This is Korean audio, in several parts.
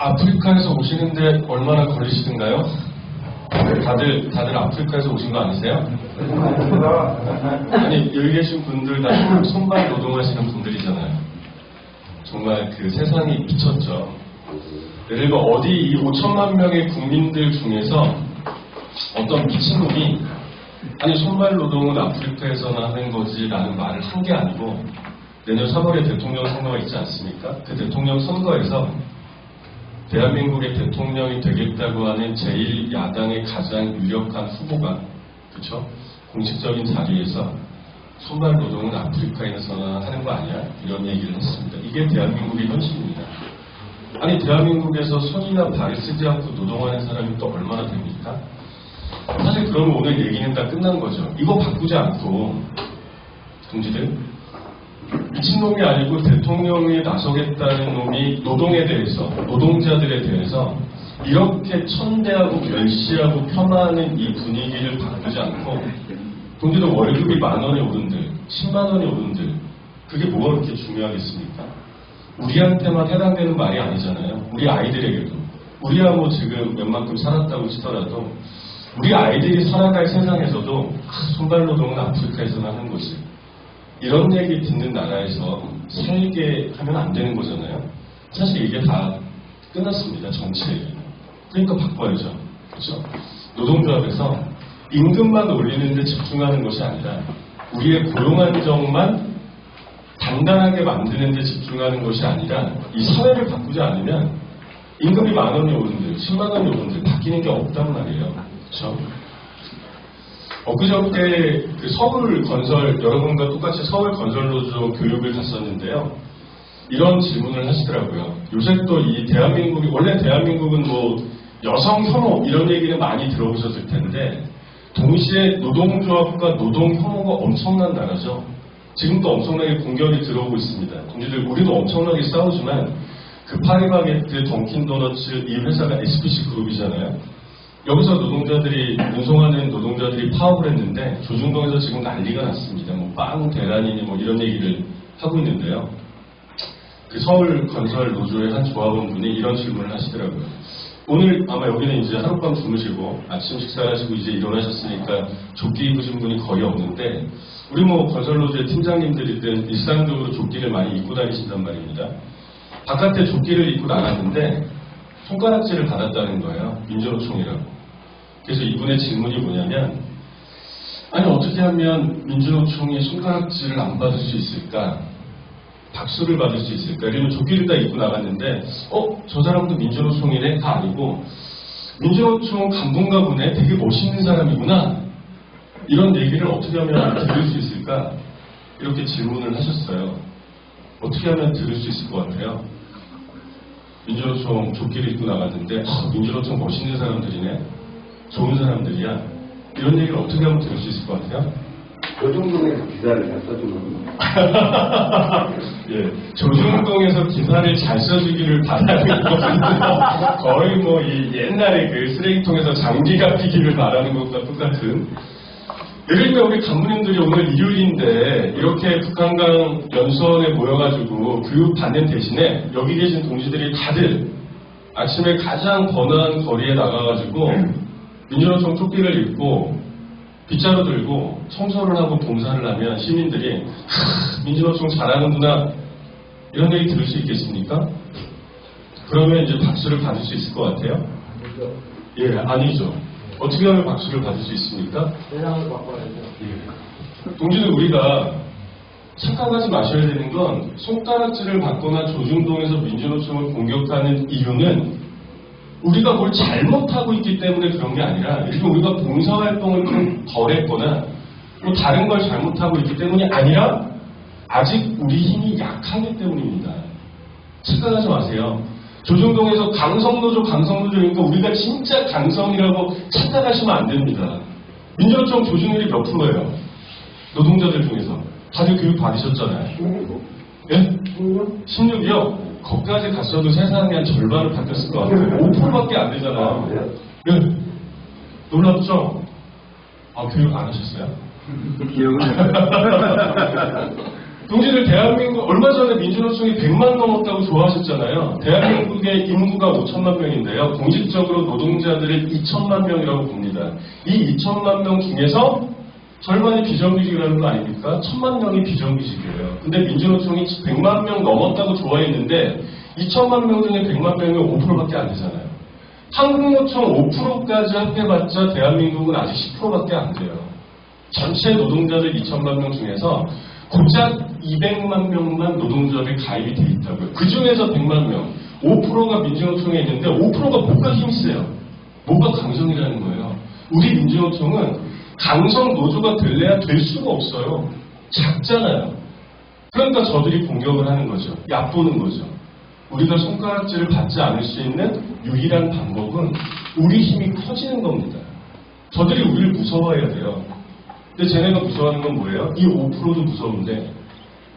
아프리카에서 오시는데 얼마나 걸리시던가요? 다들 아프리카에서 오신 거 아니세요? 아니, 여기 계신 분들 다 손발 노동하시는 분들이잖아요. 정말 그 세상이 미쳤죠. 예를 들어 어디 이 5천만 명의 국민들 중에서 어떤 미친놈이 아니 손발 노동은 아프리카에서나 하는 거지 라는 말을 한 게 아니고 내년 3월에 대통령 선거가 있지 않습니까? 그 대통령 선거에서 대한민국의 대통령이 되겠다고 하는 제1야당의 가장 유력한 후보가 그쵸? 공식적인 자리에서 손발 노동은 아프리카에서나 하는 거 아니야? 이런 얘기를 했습니다. 이게 대한민국의 현실입니다. 아니 대한민국에서 손이나 발을 쓰지 않고 노동하는 사람이 또 얼마나 됩니까? 사실 그러면 오늘 얘기는 다 끝난 거죠. 이거 바꾸지 않고 동지들 미친놈이 아니고 대통령에 나서겠다는 놈이 노동에 대해서 노동자들에 대해서 이렇게 천대하고 멸시하고 폄하하는 이 분위기를 바꾸지 않고 동지들 월급이 10,000원이 오른들 100,000원이 오른들 그게 뭐가 그렇게 중요하겠습니까? 우리한테만 해당되는 말이 아니잖아요. 우리 아이들에게도 우리야 뭐 지금 웬만큼 살았다고 치더라도 우리 아이들이 살아갈 세상에서도 손발노동은 아프리카에서나 하는 것이 이런 얘기 듣는 나라에서 살게 하면 안 되는 거잖아요. 사실 이게 다 끝났습니다. 정치 얘기. 그러니까 바꿔야죠. 그렇죠? 노동조합에서 임금만 올리는 데 집중하는 것이 아니라 우리의 고용 안정만 단단하게 만드는 데 집중하는 것이 아니라 이 사회를 바꾸지 않으면 임금이 10,000원이 오른들 100,000원이 오른들 바뀌는 게 없단 말이에요. 그렇죠? 엊그저께 그 서울 건설, 여러분과 똑같이 서울 건설노조 교육을 갔었는데요. 이런 질문을 하시더라고요. 요새 또 이 대한민국이, 원래 대한민국은 뭐 여성 혐오 이런 얘기는 많이 들어보셨을 텐데, 동시에 노동조합과 노동 혐오가 엄청난 나라죠. 지금도 엄청나게 공격이 들어오고 있습니다. 동지들, 우리도 엄청나게 싸우지만, 그 파리바게뜨, 던킨도너츠, 이 회사가 SPC 그룹이잖아요. 여기서 노동자들이, 운송하는 노동자들이 파업을 했는데 조중동에서 지금 난리가 났습니다. 뭐 빵 대란이니 뭐 이런 얘기를 하고 있는데요. 그 서울 건설 노조의 한 조합원분이 이런 질문을 하시더라고요. 오늘 아마 여기는 이제 하룻밤 주무시고 아침 식사하시고 이제 일어나셨으니까 조끼 입으신 분이 거의 없는데 우리 뭐 건설 노조의 팀장님들이든 일상적으로 조끼를 많이 입고 다니신단 말입니다. 바깥에 조끼를 입고 나갔는데 손가락질을 받았다는 거예요. 민주노총이라고. 그래서 이분의 질문이 뭐냐면 아니 어떻게 하면 민주노총이 손가락질을 안 받을 수 있을까? 박수를 받을 수 있을까? 이러면 조끼를 다 입고 나갔는데 저 사람도 민주노총이네? 다 아니고 민주노총 간부인가 보네? 되게 멋있는 사람이구나? 이런 얘기를 어떻게 하면 들을 수 있을까? 이렇게 질문을 하셨어요. 어떻게 하면 들을 수 있을 것 같아요? 민주노총 조끼를 입고 나갔는데 민주노총 멋있는 사람들이네? 좋은 사람들이야? 이런 얘기를 어떻게 하면 들을 수 있을 것 같아요? 조중동에서 기사를 잘 써주는 예, 조중동에서 기사를 잘 써주기를 바라는 것은 거의 뭐 이 옛날에 그 쓰레기통에서 장기가 피기를 바라는 것과 똑같은. 예를 들면 우리 간부님들이 오늘 일요일인데 이렇게 북한강 연수원에 모여가지고 교육 받는 대신에 여기 계신 동지들이 다들 아침에 가장 번화한 거리에 나가가지고 민주노총 조끼를 입고 빗자루 들고 청소를 하고 봉사를 하면 시민들이 민주노총 잘하는구나 이런 얘기 들을 수 있겠습니까? 그러면 이제 박수를 받을 수 있을 것 같아요? 예, 아니죠. 어떻게 하면 박수를 받을 수 있습니까? 세상을 바꿔야죠. 예. 동지들 우리가 착각하지 마셔야 되는 건 손가락질을 받거나 조중동에서 민주노총을 공격하는 이유는 우리가 뭘 잘못하고 있기 때문에 그런 게 아니라 이렇게 우리가 봉사활동을 좀 덜 했거나 또 다른 걸 잘못하고 있기 때문이 아니라 아직 우리 힘이 약하기 때문입니다. 착각하지 마세요. 조중동에서 강성노조니까 우리가 진짜 강성이라고 착각하시면 안 됩니다. 민주노총 조중률이 몇 프로예요? 노동자들 중에서. 다들 교육 받으셨잖아요. 16? 예? 16이요? 거기까지 갔어도 세상의 한 절반을 바뀌었을 것 같아요. 5%밖에 안 되잖아요. 예. 놀랍죠? 교육 안 하셨어요? 기억은 동지들 대한민국 얼마 전에 민주노총이 100만 넘었다고 좋아하셨잖아요. 대한민국의 인구가 5천만 명인데요. 공식적으로 노동자들을 2천만 명이라고 봅니다. 이 2천만 명 중에서 절반이 비정규직이라는 거 아닙니까? 1,000만 명이 비정규직이에요. 근데 민주노총이 100만 명 넘었다고 좋아했는데 2천만 명 중에 100만 명이 5%밖에 안 되잖아요. 한국노총 5%까지 합해봤자 대한민국은 아직 10%밖에 안 돼요. 전체 노동자들 2천만 명 중에서 고작 200만 명만 노동조합에 가입이 돼 있다고요. 그 중에서 100만 명, 5%가 민주노총에 있는데 5%가 뭐가 힘세요? 뭐가 강성이라는 거예요. 우리 민주노총은 강성 노조가 될래야 될 수가 없어요. 작잖아요. 그러니까 저들이 공격을 하는 거죠. 얕보는 거죠. 우리가 손가락질을 받지 않을 수 있는 유일한 방법은 우리 힘이 커지는 겁니다. 저들이 우리를 무서워해야 돼요. 근데 쟤네가 무서워하는 건 뭐예요? 이 5%도 무서운데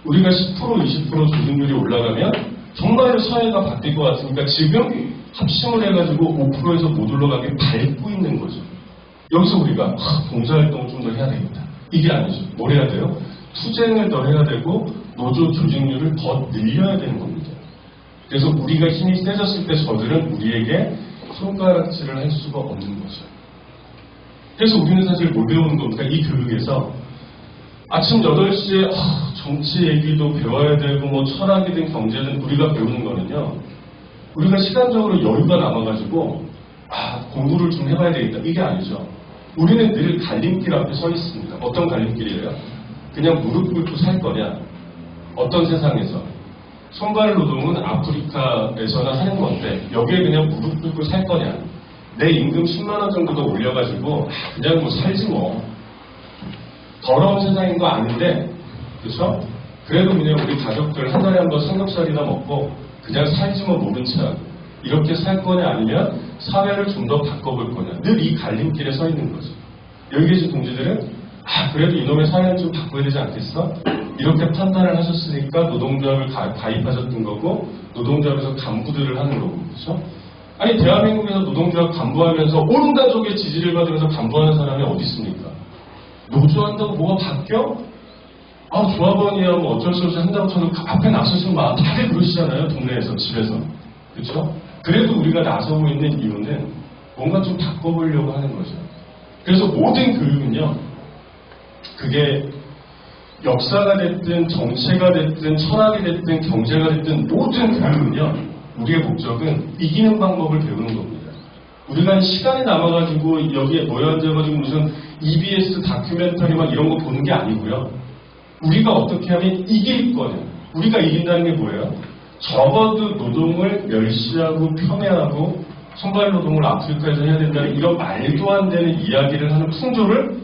우리가 10% 20% 조직률이 올라가면 정말로 사회가 바뀔 것 같으니까 지금 합심을 해가지고 5%에서 못 올라가게 밟고 있는 거죠. 여기서 우리가 봉사활동을 좀 더 해야 되겠다. 이게 아니죠. 뭘 해야 돼요? 투쟁을 더 해야 되고 노조 조직률을 더 늘려야 되는 겁니다. 그래서 우리가 힘이 세졌을 때 저들은 우리에게 손가락질을 할 수가 없는 거죠. 그래서 우리는 사실 뭘 배우는 겁니까? 이 교육에서 아침 8시에 정치 얘기도 배워야 되고 뭐 철학이든 경제든 우리가 배우는 거는요. 우리가 시간적으로 여유가 남아가지고 공부를 좀 해봐야 되겠다. 이게 아니죠. 우리는 늘 갈림길 앞에 서 있습니다. 어떤 갈림길이에요? 그냥 무릎 꿇고 살 거냐? 어떤 세상에서? 손발 노동은 아프리카에서나 하는 건데 여기에 그냥 무릎 꿇고 살 거냐? 내 임금 10만 원 정도 더 올려가지고 그냥 뭐 살지 뭐. 더러운 세상인 거 아는데 그렇죠? 그래도 그냥 우리 가족들 한 달에 한 번 삼겹살이나 먹고 그냥 살지 뭐 모른 척 이렇게 살 거냐 아니면 사회를 좀 더 바꿔볼 거냐 늘 이 갈림길에 서 있는 거죠. 여기 계신 동지들은 그래도 이놈의 사회는 좀 바꿔야 되지 않겠어? 이렇게 판단을 하셨으니까 노동조합을 가입하셨던 거고 노동조합에서 간부들을 하는 거고 그렇죠? 아니 대한민국에서 노동조합 간부하면서 온 가족의 지지를 받으면서 간부하는 사람이 어디 있습니까? 노조한다고 뭐가 바뀌어? 조합원이야 뭐 어쩔 수 없이 한다고 쳐도 앞에 나서시면 다들 그러시잖아요. 동네에서 집에서 그렇죠? 그래도 우리가 나서고 있는 이유는 뭔가 좀 바꿔보려고 하는 거죠. 그래서 모든 교육은요. 그게 역사가 됐든 정체가 됐든 철학이 됐든 경제가 됐든 모든 교육은요. 우리의 목적은 이기는 방법을 배우는 겁니다. 우리가 시간이 남아가지고 여기에 모여앉아가지고 무슨 EBS 다큐멘터리 막 이런 거 보는 게 아니고요. 우리가 어떻게 하면 이길 거냐. 우리가 이긴다는 게 뭐예요? 적어도 노동을 멸시하고 폄훼하고 손발노동을 아프리카에서 해야 된다는 이런 말도 안 되는 이야기를 하는 풍조를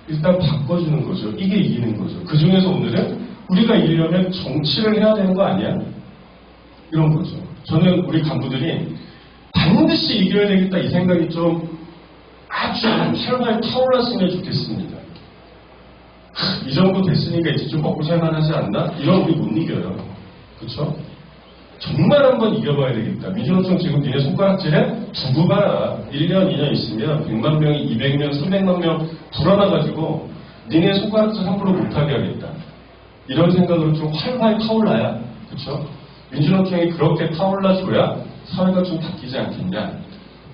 일단 바꿔주는 거죠. 이게 이기는 거죠. 그 중에서 오늘은 우리가 이기려면 정치를 해야 되는 거 아니야? 이런 거죠. 저는 우리 간부들이 반드시 이겨야 되겠다 이 생각이 좀 아주 활활 타올랐으면 좋겠습니다. 이 정도 됐으니까 이제 좀 먹고 살만하지 않나? 이런 우리 못 이겨요. 그렇죠? 정말 한번 이겨봐야 되겠다. 민주노총 지금 니네 손가락질에 두고 봐라. 1년, 2년 있으면 100만 명이 200명, 300만 명 불어나가지고 니네 손가락질 함부로 못하게 하겠다. 이런 생각으로 좀 활활 타올라야. 그렇죠? 민주노총이 그렇게 타올라줘야 사회가 좀 바뀌지 않겠냐.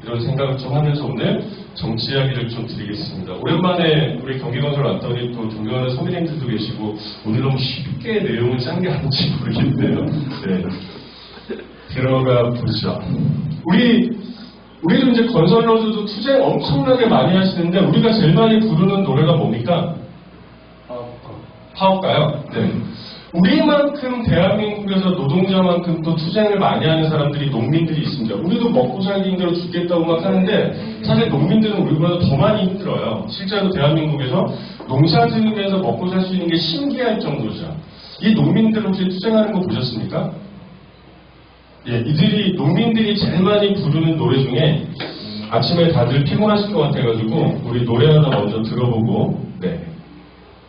이런 생각을 좀 하면서 오늘 정치 이야기를 좀 드리겠습니다. 오랜만에 우리 경기건설 왔더니 또 존경하는 선배님들도 계시고 오늘 너무 쉽게 내용을 짠 게 아닌지 모르겠네요. 네. 들어가 보죠. 우리도 이제 건설로도 투쟁 엄청나게 많이 하시는데 우리가 제일 많이 부르는 노래가 뭡니까? 파업가요? 네. 우리만큼 대한민국에서 노동자만큼 또 투쟁을 많이 하는 사람들이 농민들이 있습니다. 우리도 먹고 살기 힘들어 죽겠다고 막 하는데 사실 농민들은 우리보다 더 많이 힘들어요. 실제로 대한민국에서 농사 지으면서 먹고 살 수 있는 게 신기할 정도죠. 이 농민들 혹시 투쟁하는 거 보셨습니까? 예, 농민들이 제일 많이 부르는 노래 중에 아침에 다들 피곤하실 것 같아가지고 우리 노래 하나 먼저 들어보고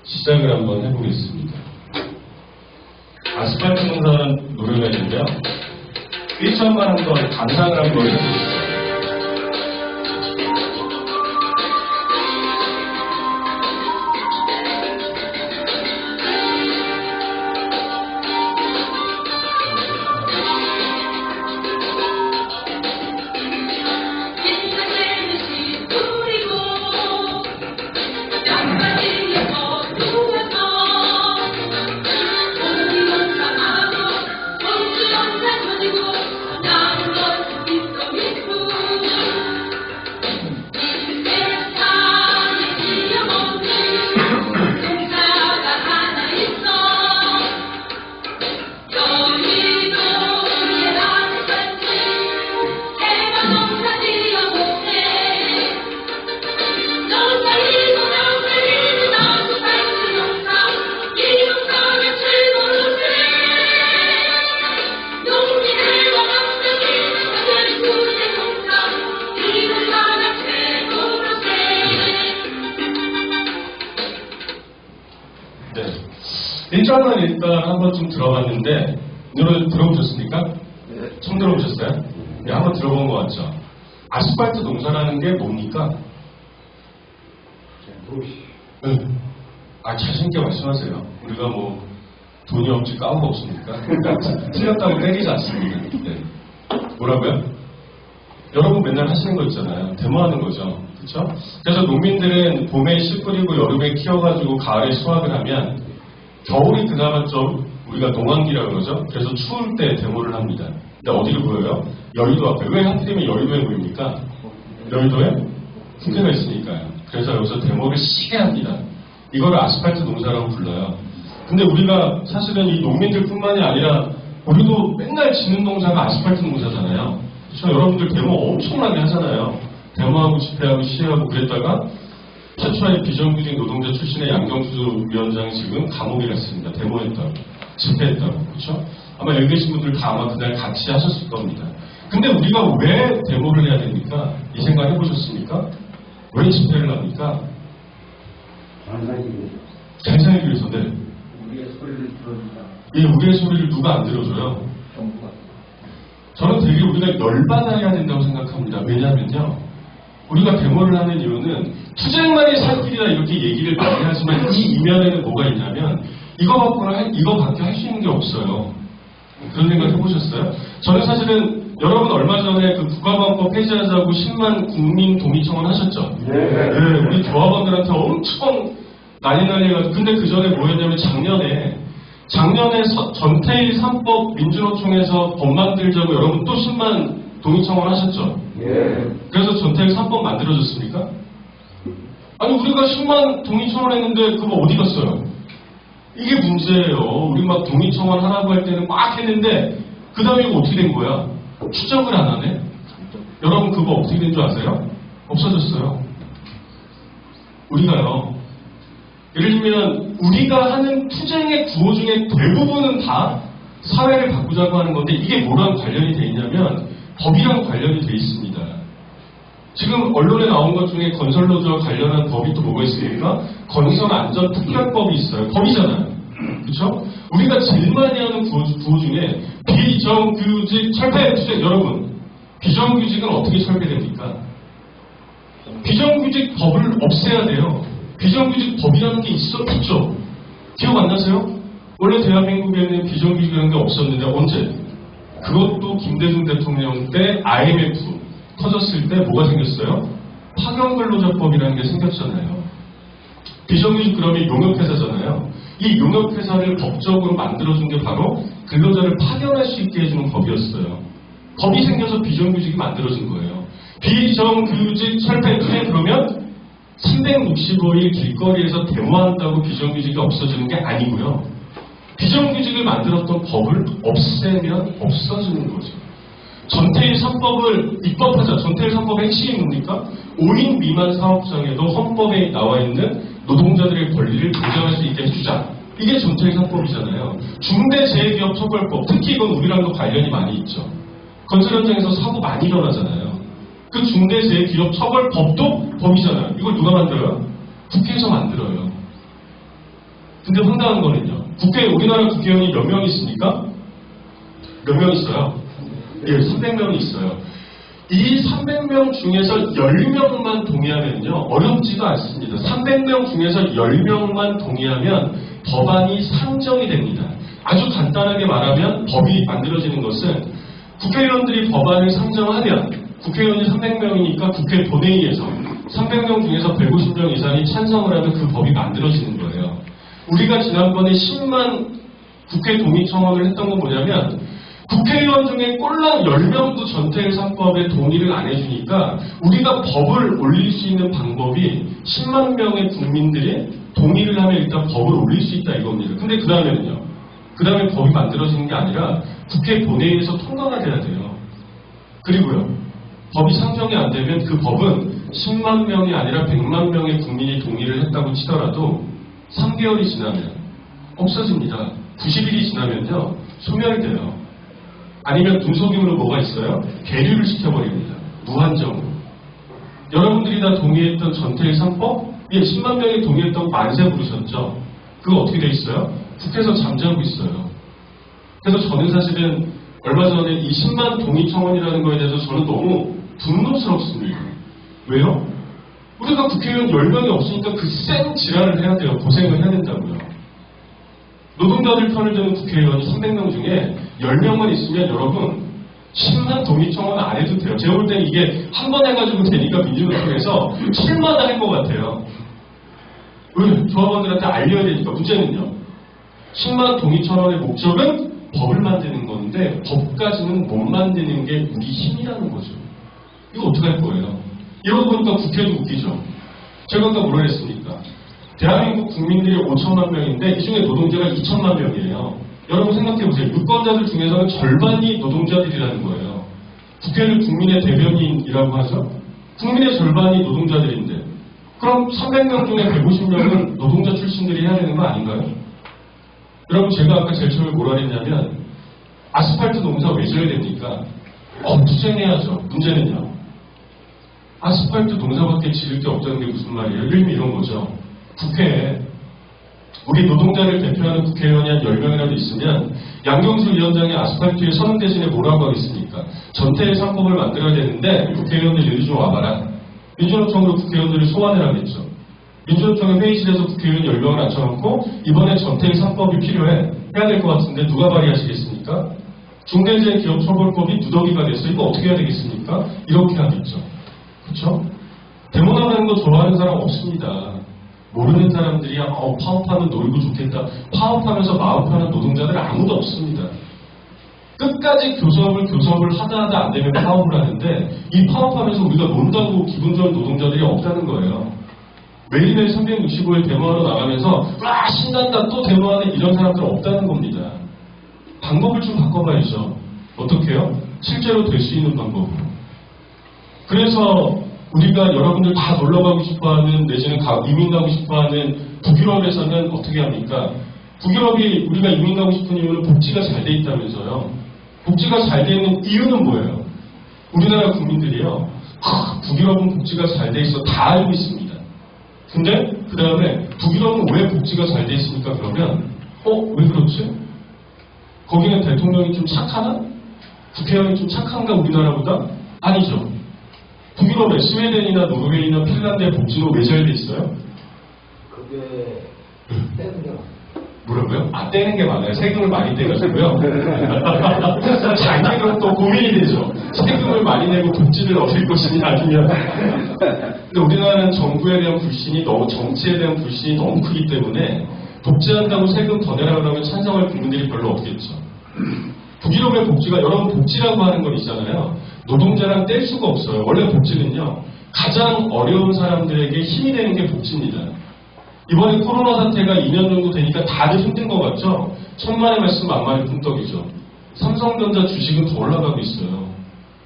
시작을 한번 해보겠습니다. 아스팔트 공사라는 노래가 있는데요. 1천만 한번 감상을 한번 해보시죠. 시간은 일단 한번 좀 들어봤는데, 여러분 들어보셨습니까? 처음 들어보셨어요? 네, 한번 들어본 것 같죠? 아스팔트 농사라는 게 뭡니까? 네. 자신있게 말씀하세요. 우리가 뭐, 돈이 없지 까오가 없습니까? 틀렸다고 때리지 않습니다. 네. 뭐라고요? 여러분 맨날 하시는 거 있잖아요. 데모하는 거죠. 그쵸? 그래서 농민들은 봄에 씨 뿌리고 여름에 키워가지고 가을에 수확을 하면 겨울이 그나마 좀 우리가 농한기라고 그러죠. 그래서 추울 때 데모를 합니다. 근데 어디로 보여요? 여의도 앞에. 왜 하필이면 여의도에 보입니까? 여의도에 국회가 있으니까요. 그래서 여기서 데모를 시게 합니다. 이거를 아스팔트 농사라고 불러요. 근데 우리가 사실은 이 농민들뿐만이 아니라 우리도 맨날 지는 농사가 아스팔트 농사잖아요. 그렇죠? 여러분들 데모 엄청나게 하잖아요. 데모하고 집회하고 시위하고 그랬다가 최초의 비정규직 노동자 출신의 양경수 위원장이 지금 감옥에 갔습니다. 데모했다고, 집회했다고. 그렇죠? 아마 여기 계신 분들 다 아마 그날 같이 하셨을 겁니다. 근데 우리가 왜 데모를 해야 됩니까? 이 생각 해보셨습니까? 왜 집회를 합니까? 잘 살기 위해서. 네. 우리의 소리를 들어준다. 예, 우리의 소리를 누가 안 들어줘요? 정부가. 저는 되게 우리가 열받아야 된다고 생각합니다. 왜냐하면요, 우리가 데모를 하는 이유는 투쟁만이 살 길이다 이렇게 얘기를 많이 하지만 이 이면에는 뭐가 있냐면 이거밖에 할 수 있는 게 없어요. 그런 생각 해보셨어요? 저는 사실은 여러분 얼마 전에 그 국가방법 폐지하자고 10만 국민 동의청원 하셨죠? 네. 우리 조합원들한테 엄청 난리 해가지고. 근데 그 전에 뭐였냐면 작년에 전태일 3법 민주노총에서 법 만들자고 여러분 또 10만 동의청원 하셨죠? 예. 그래서 전태일 3법 만들어졌습니까? 아니 우리가 10만 동의청원 했는데 그거 어디 갔어요? 이게 문제예요. 우리 막 동의청원 하라고 할 때는 막 했는데 그 다음에 이거 어떻게 된 거야? 추적을 안 하네? 여러분 그거 어떻게 된 줄 아세요? 없어졌어요. 우리가요. 예를 들면 우리가 하는 투쟁의 구호 중에 대부분은 다 사회를 바꾸자고 하는 건데 이게 뭐랑 관련이 돼 있냐면 법이랑 관련이 돼 있습니다. 지금 언론에 나온 것 중에 건설노조와 관련한 법이 또 뭐가 있습니까? 건설안전특별법이 있어요. 법이잖아요. 그렇죠? 우리가 제일 많이 하는 구호 중에 비정규직 철폐 투쟁. 여러분 비정규직은 어떻게 철폐됩니까? 비정규직 법을 없애야 돼요. 비정규직 법이라는 게 있죠? 기억 안 나세요? 원래 대한민국에는 비정규직이라는 게 없었는데 언제? 그것도 김대중 대통령 때 IMF 터졌을 때 뭐가 생겼어요? 파견근로자법이라는 게 생겼잖아요. 비정규직 그러면 용역회사잖아요. 이 용역회사를 법적으로 만들어준 게 바로 근로자를 파견할 수 있게 해주는 법이었어요. 법이 생겨서 비정규직이 만들어진 거예요. 비정규직 철폐 투쟁 그러면 365일 길거리에서 데모한다고 비정규직이 없어지는 게 아니고요. 비정규직을 만들었던 법을 없애면 없어지는 거죠. 전태일 3법을 입법하자. 전태일 3법의 핵심이 뭡니까? 5인 미만 사업장에도 헌법에 나와 있는 노동자들의 권리를 보장할 수 있게 해주자. 이게 전태일 3법이잖아요. 중대재해기업처벌법. 특히 이건 우리랑도 관련이 많이 있죠. 건설 현장에서 사고 많이 일어나잖아요. 그 중대재해기업처벌법도 법이잖아요. 이걸 누가 만들어요? 국회에서 만들어요. 근데 황당한 거는요. 우리나라 국회의원이 몇 명 있습니까? 몇 명 있어요? 예, 300명이 있어요. 이 300명 중에서 10명만 동의하면요. 어렵지도 않습니다. 300명 중에서 10명만 동의하면 법안이 상정이 됩니다. 아주 간단하게 말하면 법이 만들어지는 것은 국회의원들이 법안을 상정하면 국회의원이 300명이니까 국회 본회의에서 300명 중에서 150명 이상이 찬성을 하면 그 법이 만들어지는 거예요. 우리가 지난번에 10만 국회 동의청원을 했던 건 뭐냐면 국회의원 중에 꼴랑 10명도 전태일 3법에 동의를 안 해주니까 우리가 법을 올릴 수 있는 방법이 10만 명의 국민들이 동의를 하면 일단 법을 올릴 수 있다 이겁니다. 근데 그 다음에는요. 그 다음에 법이 만들어지는 게 아니라 국회 본회의에서 통과가 돼야 돼요. 그리고요. 법이 상정이 안 되면 그 법은 10만 명이 아니라 100만 명의 국민이 동의를 했다고 치더라도 3개월이 지나면 없어집니다. 90일이 지나면요. 소멸돼요. 아니면 분속임으로 뭐가 있어요? 계류를 시켜버립니다. 무한정으로. 여러분들이 다 동의했던 전태일 3법? 예, 10만 명이 동의했다고 만세 부르셨죠? 그거 어떻게 돼 있어요? 국회에서 잠자고 있어요. 그래서 저는 사실은 얼마 전에 이 10만 동의 청원이라는 거에 대해서 저는 너무 분노스럽습니다. 왜요? 우리가 국회의원 10명이 없으니까 그 쌩 지랄을 해야 돼요. 고생을 해야 된다고요. 노동자들 편을 드는 국회의원이 300명 중에 10명만 있으면 여러분 10만 동의 청원 안 해도 돼요. 제가 볼 때는 이게 한 번 해가지고 되니까 민주노총에서 7만 할 것 같아요. 왜? 조합원들한테 알려야 되니까. 문제는요. 10만 동의 청원의 목적은 법을 만드는 건데 법까지는 못 만드는 게 우리 힘이라는 거죠. 이거 어떡할 거예요? 이러고 보니까 국회도 웃기죠. 제가 아까 뭐라 했습니까? 대한민국 국민들이 5천만 명인데 이 중에 노동자가 2천만 명이에요. 여러분 생각해보세요. 유권자들 중에서는 절반이 노동자들이라는 거예요. 국회를 국민의 대변인이라고 하죠. 국민의 절반이 노동자들인데 그럼 300명 중에 150명은 노동자 출신들이 해야 되는 거 아닌가요? 여러분 제가 아까 제일 처음에 뭐라 했냐면 아스팔트 농사 왜 져야 됩니까? 투쟁해야죠. 문제는요. 아스팔트 농사밖에 지을 게 없다는 게 무슨 말이에요? 예를 들면 이런 거죠. 국회에 우리 노동자를 대표하는 국회의원이 한 10명이라도 있으면 양경수 위원장이 아스팔트에 서는 대신에 뭐라고 하겠습니까? 전태의 3법을 만들어야 되는데 국회의원들 여기 좀 와봐라. 민주노총으로 국회의원들을 소환을 하겠죠. 민주노총의 회의실에서 국회의원 10명을 앉혀놓고 이번에 전태의 3법이 필요해. 해야 될 것 같은데 누가 발의하시겠습니까? 중대재해기업처벌법이 누더기가 됐어. 이거 어떻게 해야 되겠습니까? 이렇게 하겠죠. 그렇죠? 데모 나가는 거 좋아하는 사람 없습니다. 모르는 사람들이 파업하면 놀고 좋겠다. 파업하면서 마음파는 노동자들 아무도 없습니다. 끝까지 교섭을 하다 안 되면 파업을 하는데 이 파업하면서 우리가 논다고 기분 좋은 노동자들이 없다는 거예요. 매일매일 365일 데모하러 나가면서 와 신난다 또 데모하는 이런 사람들 없다는 겁니다. 방법을 좀 바꿔봐야죠. 어떻게 해요? 실제로 될 수 있는 방법으로. 그래서 우리가 여러분들 다 놀러가고 싶어하는 내지는 이민 가고 싶어하는 북유럽에서는 어떻게 합니까? 북유럽이 우리가 이민 가고 싶은 이유는 복지가 잘 돼 있다면서요. 복지가 잘 돼 있는 이유는 뭐예요? 우리나라 국민들이요. 북유럽은 복지가 잘 돼 있어 다 알고 있습니다. 근데 그 다음에 북유럽은 왜 복지가 잘 돼 있습니까? 그러면 왜 그렇지? 거기는 대통령이 좀 착하나? 국회의원이 좀 착한가 우리나라보다? 아니죠. 북유럽에 스웨덴이나 노르웨이나 핀란드의 복지는 왜 잘 돼 있어요? 그게 떼는 게 많아요. 뭐라고요? 떼는 게 많아요. 세금을 많이 떼가지고요. 자기는 또 고민이 되죠. 세금을 많이 내고 복지를 얻을 것이냐 아니면. 근데 우리나라는 정부에 대한 불신이 정치에 대한 불신이 너무 크기 때문에 복지한다고 세금 더 내라고 하면 찬성할 국민들이 별로 없겠죠. 북유럽의 복지가 여러분 복지라고 하는 건 있잖아요. 노동자랑 뗄 수가 없어요. 원래 복지는요. 가장 어려운 사람들에게 힘이 되는 게 복지입니다. 이번에 코로나 사태가 2년 정도 되니까 다들 힘든 것 같죠? 천만의 말씀 만만의 품떡이죠. 삼성전자 주식은 더 올라가고 있어요.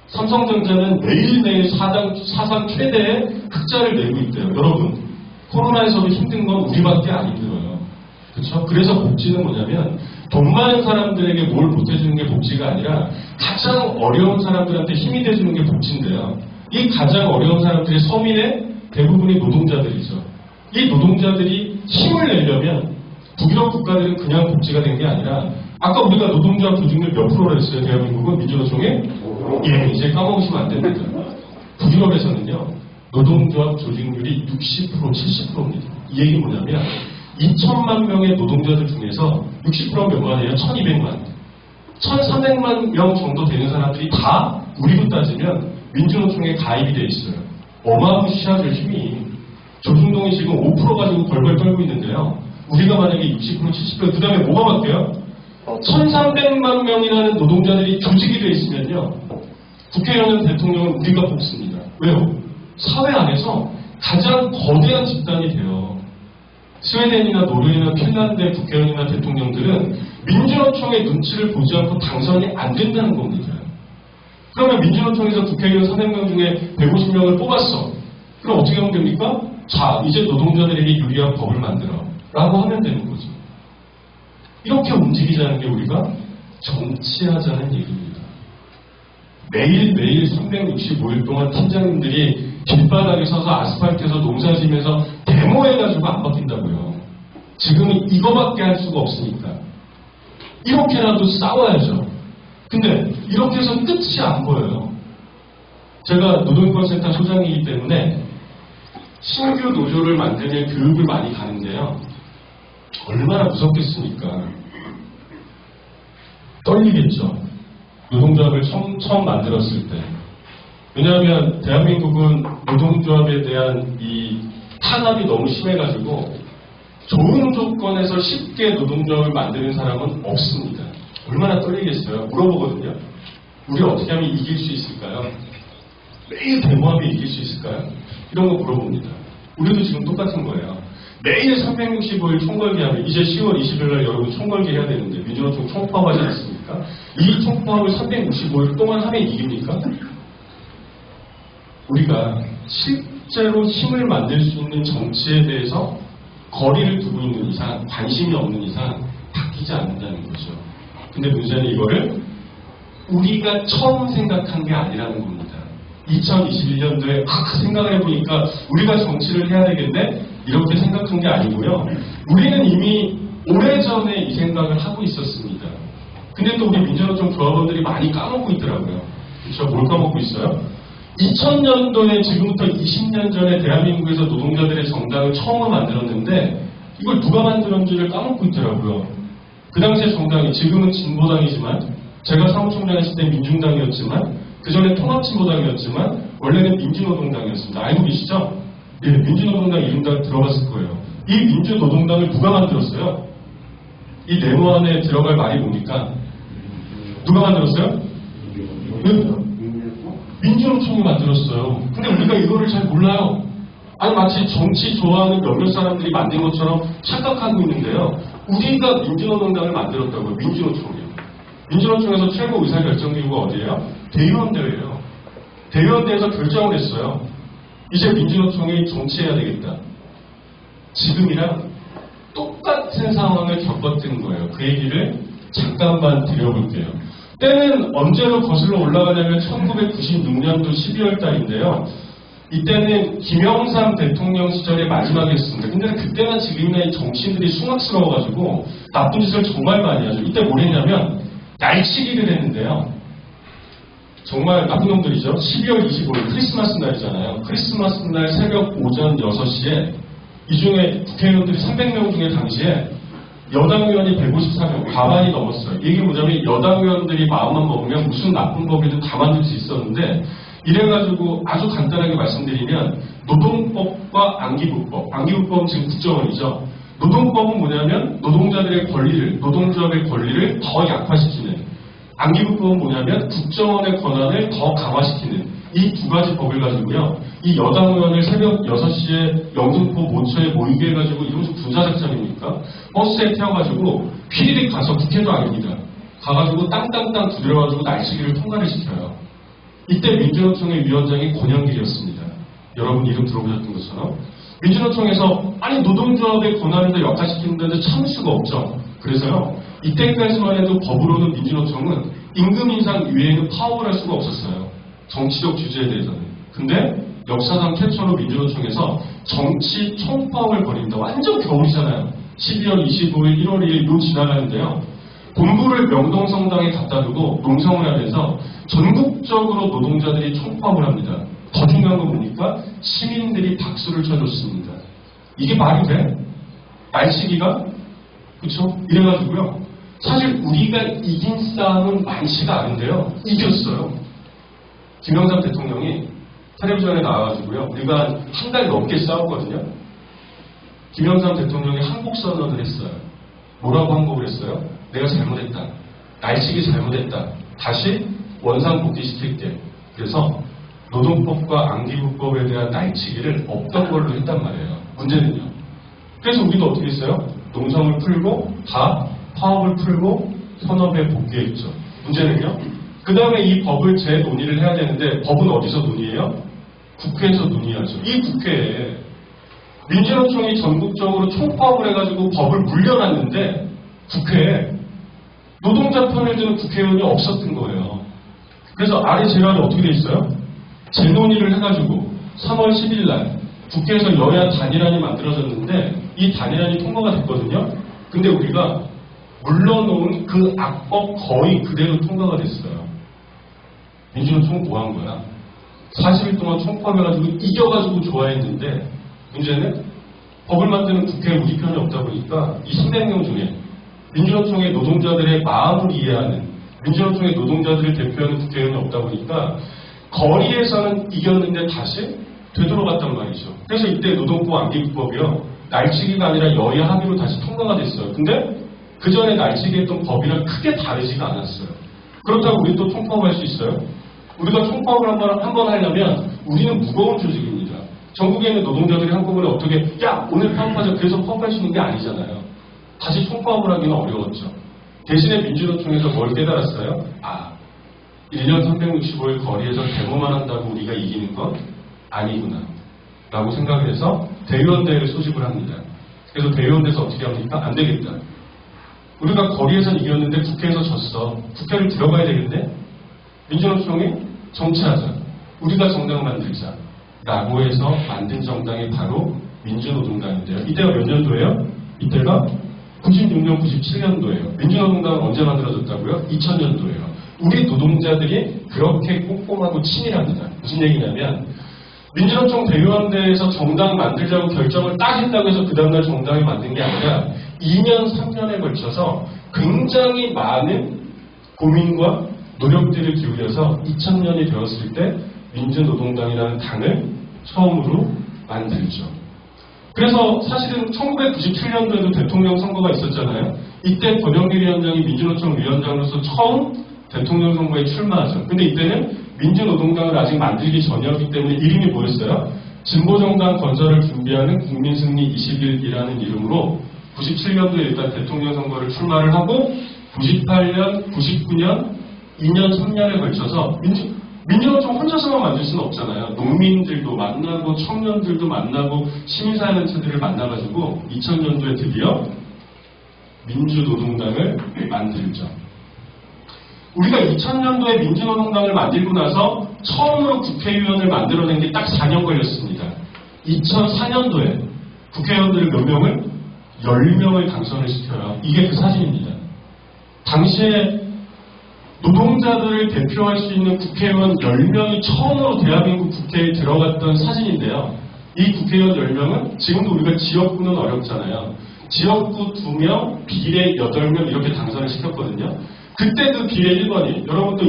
삼성전자는 매일매일 사상 최대의 흑자를 내고 있대요. 여러분, 코로나에서도 힘든 건 우리밖에 안 힘들어요. 그렇죠? 그래서 복지는 뭐냐면 돈 많은 사람들에게 뭘 못해주는 게 복지가 아니라 가장 어려운 사람들한테 힘이 돼주는 게 복지인데요. 이 가장 어려운 사람들의 서민의 대부분이 노동자들이죠. 이 노동자들이 힘을 내려면 북유럽 국가들은 그냥 복지가 된 게 아니라 아까 우리가 노동자 조직률 몇 프로라 했어요? 대한민국은 민주노총에? 이제 까먹으시면 안 됩니다. 북유럽에서는요. 노동조합 조직률이 60%, 70%입니다. 이 얘기 뭐냐면 2천만 명의 노동자들 중에서 60%가 몇 만이에요? 1200만. 1300만 명 정도 되는 사람들이 다 우리로 따지면 민주노총에 가입이 돼 있어요. 어마무시하죠, 힘이. 조중동이 지금 5% 가지고 벌벌 떨고 있는데요. 우리가 만약에 60%, 70%, 그 다음에 뭐가 바뀌어요? 1300만 명이라는 노동자들이 조직이 돼 있으면요. 국회의원 대통령은 우리가 뽑습니다. 왜요? 사회 안에서 가장 거대한 집단이 돼요. 스웨덴이나 노르웨이나 핀란드의 국회의원이나 대통령들은 민주노총의 눈치를 보지 않고 당선이 안 된다는 겁니다. 그러면 민주노총에서 국회의원 300명 중에 150명을 뽑았어. 그럼 어떻게 하면 됩니까? 자, 이제 노동자들에게 유리한 법을 만들어. 라고 하면 되는 거죠. 이렇게 움직이자는 게 우리가 정치하자는 얘기입니다. 매일매일 365일 동안 팀장님들이 길바닥에 서서 아스팔트에서 농사 지면서 데모해가지고 안 바뀐다고요. 지금은 이거밖에 할 수가 없으니까 이렇게라도 싸워야죠. 근데 이렇게 해서 끝이 안 보여요. 제가 노동인권센터 소장이기 때문에 신규 노조를 만드는 교육을 많이 가는데요. 얼마나 무섭겠습니까? 떨리겠죠. 노동조합을 처음 만들었을 때. 왜냐하면 대한민국은 노동조합에 대한 이 탄압이 너무 심해가지고 좋은 조건에서 쉽게 노동조합을 만드는 사람은 없습니다. 얼마나 떨리겠어요? 물어보거든요. 우리 어떻게 하면 이길 수 있을까요? 매일 데모하면 이길 수 있을까요? 이런 거 물어봅니다. 우리도 지금 똑같은 거예요. 매일 365일 총궐기 하면 이제 10월 20일 날 여러분 총궐기 해야 되는데 민주노총 총파업하지 않습니까? 이 총파업을 365일 동안 하면 이깁니까? 우리가 실제로 힘을 만들 수 있는 정치에 대해서 거리를 두고 있는 이상, 관심이 없는 이상 바뀌지 않는다는 거죠. 근데 문제는 이거를 우리가 처음 생각한 게 아니라는 겁니다. 2021년도에 생각을 해보니까 우리가 정치를 해야 되겠네? 이렇게 생각한 게 아니고요. 우리는 이미 오래전에 이 생각을 하고 있었습니다. 근데 또 우리 민주노총 조합원들이 많이 까먹고 있더라고요. 그렇죠? 뭘 까먹고 있어요? 2000년도에 지금부터 20년 전에 대한민국에서 노동자들의 정당을 처음 만들었는데 이걸 누가 만들었는지를 까먹고 있더라고요. 그 당시에 정당이 지금은 진보당이지만 제가 사무총장 했을 때 민중당이었지만 그 전에 통합진보당이었지만 원래는 민주노동당이었습니다. 알고 계시죠? 예, 민주노동당 이름 다 들어봤을 거예요. 이 민주노동당을 누가 만들었어요? 이 네모 안에 들어갈 말이 뭡니까? 누가 만들었어요? 민주노총이 만들었어요. 근데 우리가 이거를 잘 몰라요. 아니 마치 정치 좋아하는 몇몇 사람들이 만든 것처럼 착각하고 있는데요. 우리가 민주노동당을 만들었다고요. 민주노총이요. 민주노총에서 최고 의사결정기구가 어디예요? 대의원대회예요. 대의원대회에서 결정을 했어요. 이제 민주노총이 정치해야 되겠다. 지금이랑 똑같은 상황을 겪었던 거예요. 그 얘기를 잠깐만 드려볼게요. 때는 언제로 거슬러 올라가냐면 1996년도 12월 달인데요. 이때는 김영삼 대통령 시절의 마지막이었습니다. 근데 그때나 지금이나 정치인들이 숭악스러워가지고 나쁜 짓을 정말 많이 하죠. 이때 뭘 했냐면 날치기를 했는데요. 정말 나쁜 놈들이죠. 12월 25일 크리스마스 날이잖아요. 크리스마스 날 새벽 오전 6시에 이 중에 국회의원들이 300명 중에 당시에 여당 의원이 154명, 과반이 넘었어요. 이게 뭐냐면 여당 의원들이 마음만 먹으면 무슨 나쁜 법이든 다 만들 수 있었는데 이래가지고 아주 간단하게 말씀드리면 노동법과 안기부법, 안기부법은 지금 국정원이죠. 노동법은 뭐냐면 노동자들의 권리를, 노동조합의 권리를 더 약화시키는, 안기부법은 뭐냐면 국정원의 권한을 더 강화시키는 이 두 가지 법을 가지고요. 이 여당 의원을 새벽 6시에 영등포 모처에 모이게 해가지고 이거 무슨 군사작전입니까? 버스에 태워가지고 피리릭 가서 국회도 아닙니다. 가가지고 땅땅땅 두드려가지고 날치기를 통과를 시켜요. 이때 민주노총의 위원장이 권영길이었습니다. 여러분 이름 들어보셨던 것처럼. 민주노총에서 아니 노동조합의 권한을 더 약화시키는데 참을 수가 없죠. 그래서요. 이때까지만 해도 법으로는 민주노총은 임금 인상 이외에는 파업을 할 수가 없었어요. 정치적 주제에 대해서는. 근데 역사상 최초로 민주노총에서 정치 총파업을 벌입니다. 완전 겨울이잖아요. 12월 25일, 1월 2일 요 지나가는데요. 본부를 명동성당에 갖다 두고 농성을 하면서 전국적으로 노동자들이 총파업을 합니다. 더 중요한 건 뭡니까? 시민들이 박수를 쳐줬습니다. 이게 말이 돼? 날치기가? 그쵸? 이래가지고요. 사실 우리가 이긴 싸움은 많지가 않은데요. 이겼어요. 김영삼 대통령이 텔레비전에 나와가지고요. 우리가 한 달 넘게 싸웠거든요. 김영삼 대통령이 항복선언을 했어요. 뭐라고 항복을 했어요? 내가 잘못했다. 날치기 잘못했다. 다시 원상복귀시킬게. 그래서 노동법과 안기부법에 대한 날치기를 없던 걸로 했단 말이에요. 문제는요. 그래서 우리도 어떻게 했어요? 농성을 풀고 다 파업을 풀고 현업에 복귀했죠. 문제는요. 그 다음에 이 법을 재논의를 해야 되는데 법은 어디서 논의해요? 국회에서 논의하죠. 이 국회에 민주노총이 전국적으로 총파업을 해가지고 법을 물려놨는데 국회에 노동자 편을 드는 국회의원이 없었던 거예요. 그래서 아래 재료안이 어떻게 돼 있어요? 재논의를 해가지고 3월 10일 날 국회에서 여야 단일안이 만들어졌는데 이 단일안이 통과가 됐거든요. 근데 우리가 물러놓은 그 악법 거의 그대로 통과가 됐어요. 민주노총 뭐 한 거야? 40일 동안 총파업해가지고 이겨가지고 좋아했는데 문제는 법을 만드는 국회에 우리 편이 없다 보니까 이 300명 중에 민주노총의 노동자들의 마음을 이해하는 민주노총의 노동자들을 대표하는 국회의원이 없다 보니까 거리에서는 이겼는데 다시 되돌아갔단 말이죠. 그래서 이때 노동법 안개법이요. 날치기가 아니라 여야 합의로 다시 통과가 됐어요. 근데 그 전에 날치기 했던 법이랑 크게 다르지가 않았어요. 그렇다고 우리 또 총파업할 수 있어요? 우리가 총파업을 한번 하려면 우리는 무거운 조직입니다. 전국에 있는 노동자들이 한꺼번에 어떻게 야 오늘 파업하자 그래서 파업할 수 있는 게 아니잖아요. 다시 총파업을 하기는 어려웠죠. 대신에 민주노총에서 뭘 깨달았어요? 1년 365일 거리에서 데모만 한다고 우리가 이기는 건 아니구나 라고 생각을 해서 대의원대회를 소집을 합니다. 그래서 대의원대에서 어떻게 합니까? 안 되겠다. 우리가 거리에서 이겼는데 국회에서 졌어. 국회를 들어가야 되겠네? 민주노총이 정치하자. 우리가 정당 만들자. 라고 해서 만든 정당이 바로 민주노동당인데요. 이때가 몇 년도예요? 이때가 96년, 97년도예요. 민주노동당은 언제 만들어졌다고요? 2000년도예요. 우리 노동자들이 그렇게 꼼꼼하고 친밀합니다. 무슨 얘기냐면 민주노총 대의원대에서 정당 만들자고 결정을 딱 했다고 해서 그 다음날 정당을 만든 게 아니라 2년, 3년에 걸쳐서 굉장히 많은 고민과 노력들을 기울여서 2000년이 되었을 때 민주노동당이라는 당을 처음으로 만들죠. 그래서 사실은 1997년도에도 대통령 선거가 있었잖아요. 이때 권영길 위원장이 민주노총 위원장으로서 처음 대통령 선거에 출마하죠. 근데 이때는 민주노동당을 아직 만들기 전이었기 때문에 이름이 뭐였어요? 진보정당 건설을 준비하는 국민승리 21이라는 이름으로 97년도에 일단 대통령 선거를 출마를 하고 98년, 99년, 2년, 3년에 걸쳐서 민주노총 혼자서만 만들 수는 없잖아요. 농민들도 만나고 청년들도 만나고 시민사회단체들을 만나가지고 2000년도에 드디어 민주노동당을 만들죠. 우리가 2000년도에 민주노동당을 만들고 나서 처음으로 국회의원을 만들어낸 게 딱 4년 걸렸습니다. 2004년도에 국회의원들을 몇 명을? 10명을 당선을 시켜요. 이게 그 사진입니다. 당시에 노동자들을 대표할 수 있는 국회의원 10명이 처음으로 대한민국 국회에 들어갔던 사진인데요. 이 국회의원 10명은 지금도 우리가 지역구는 어렵잖아요. 지역구 2명, 비례 8명 이렇게 당선을 시켰거든요. 그때 그 비례 1번이 여러분도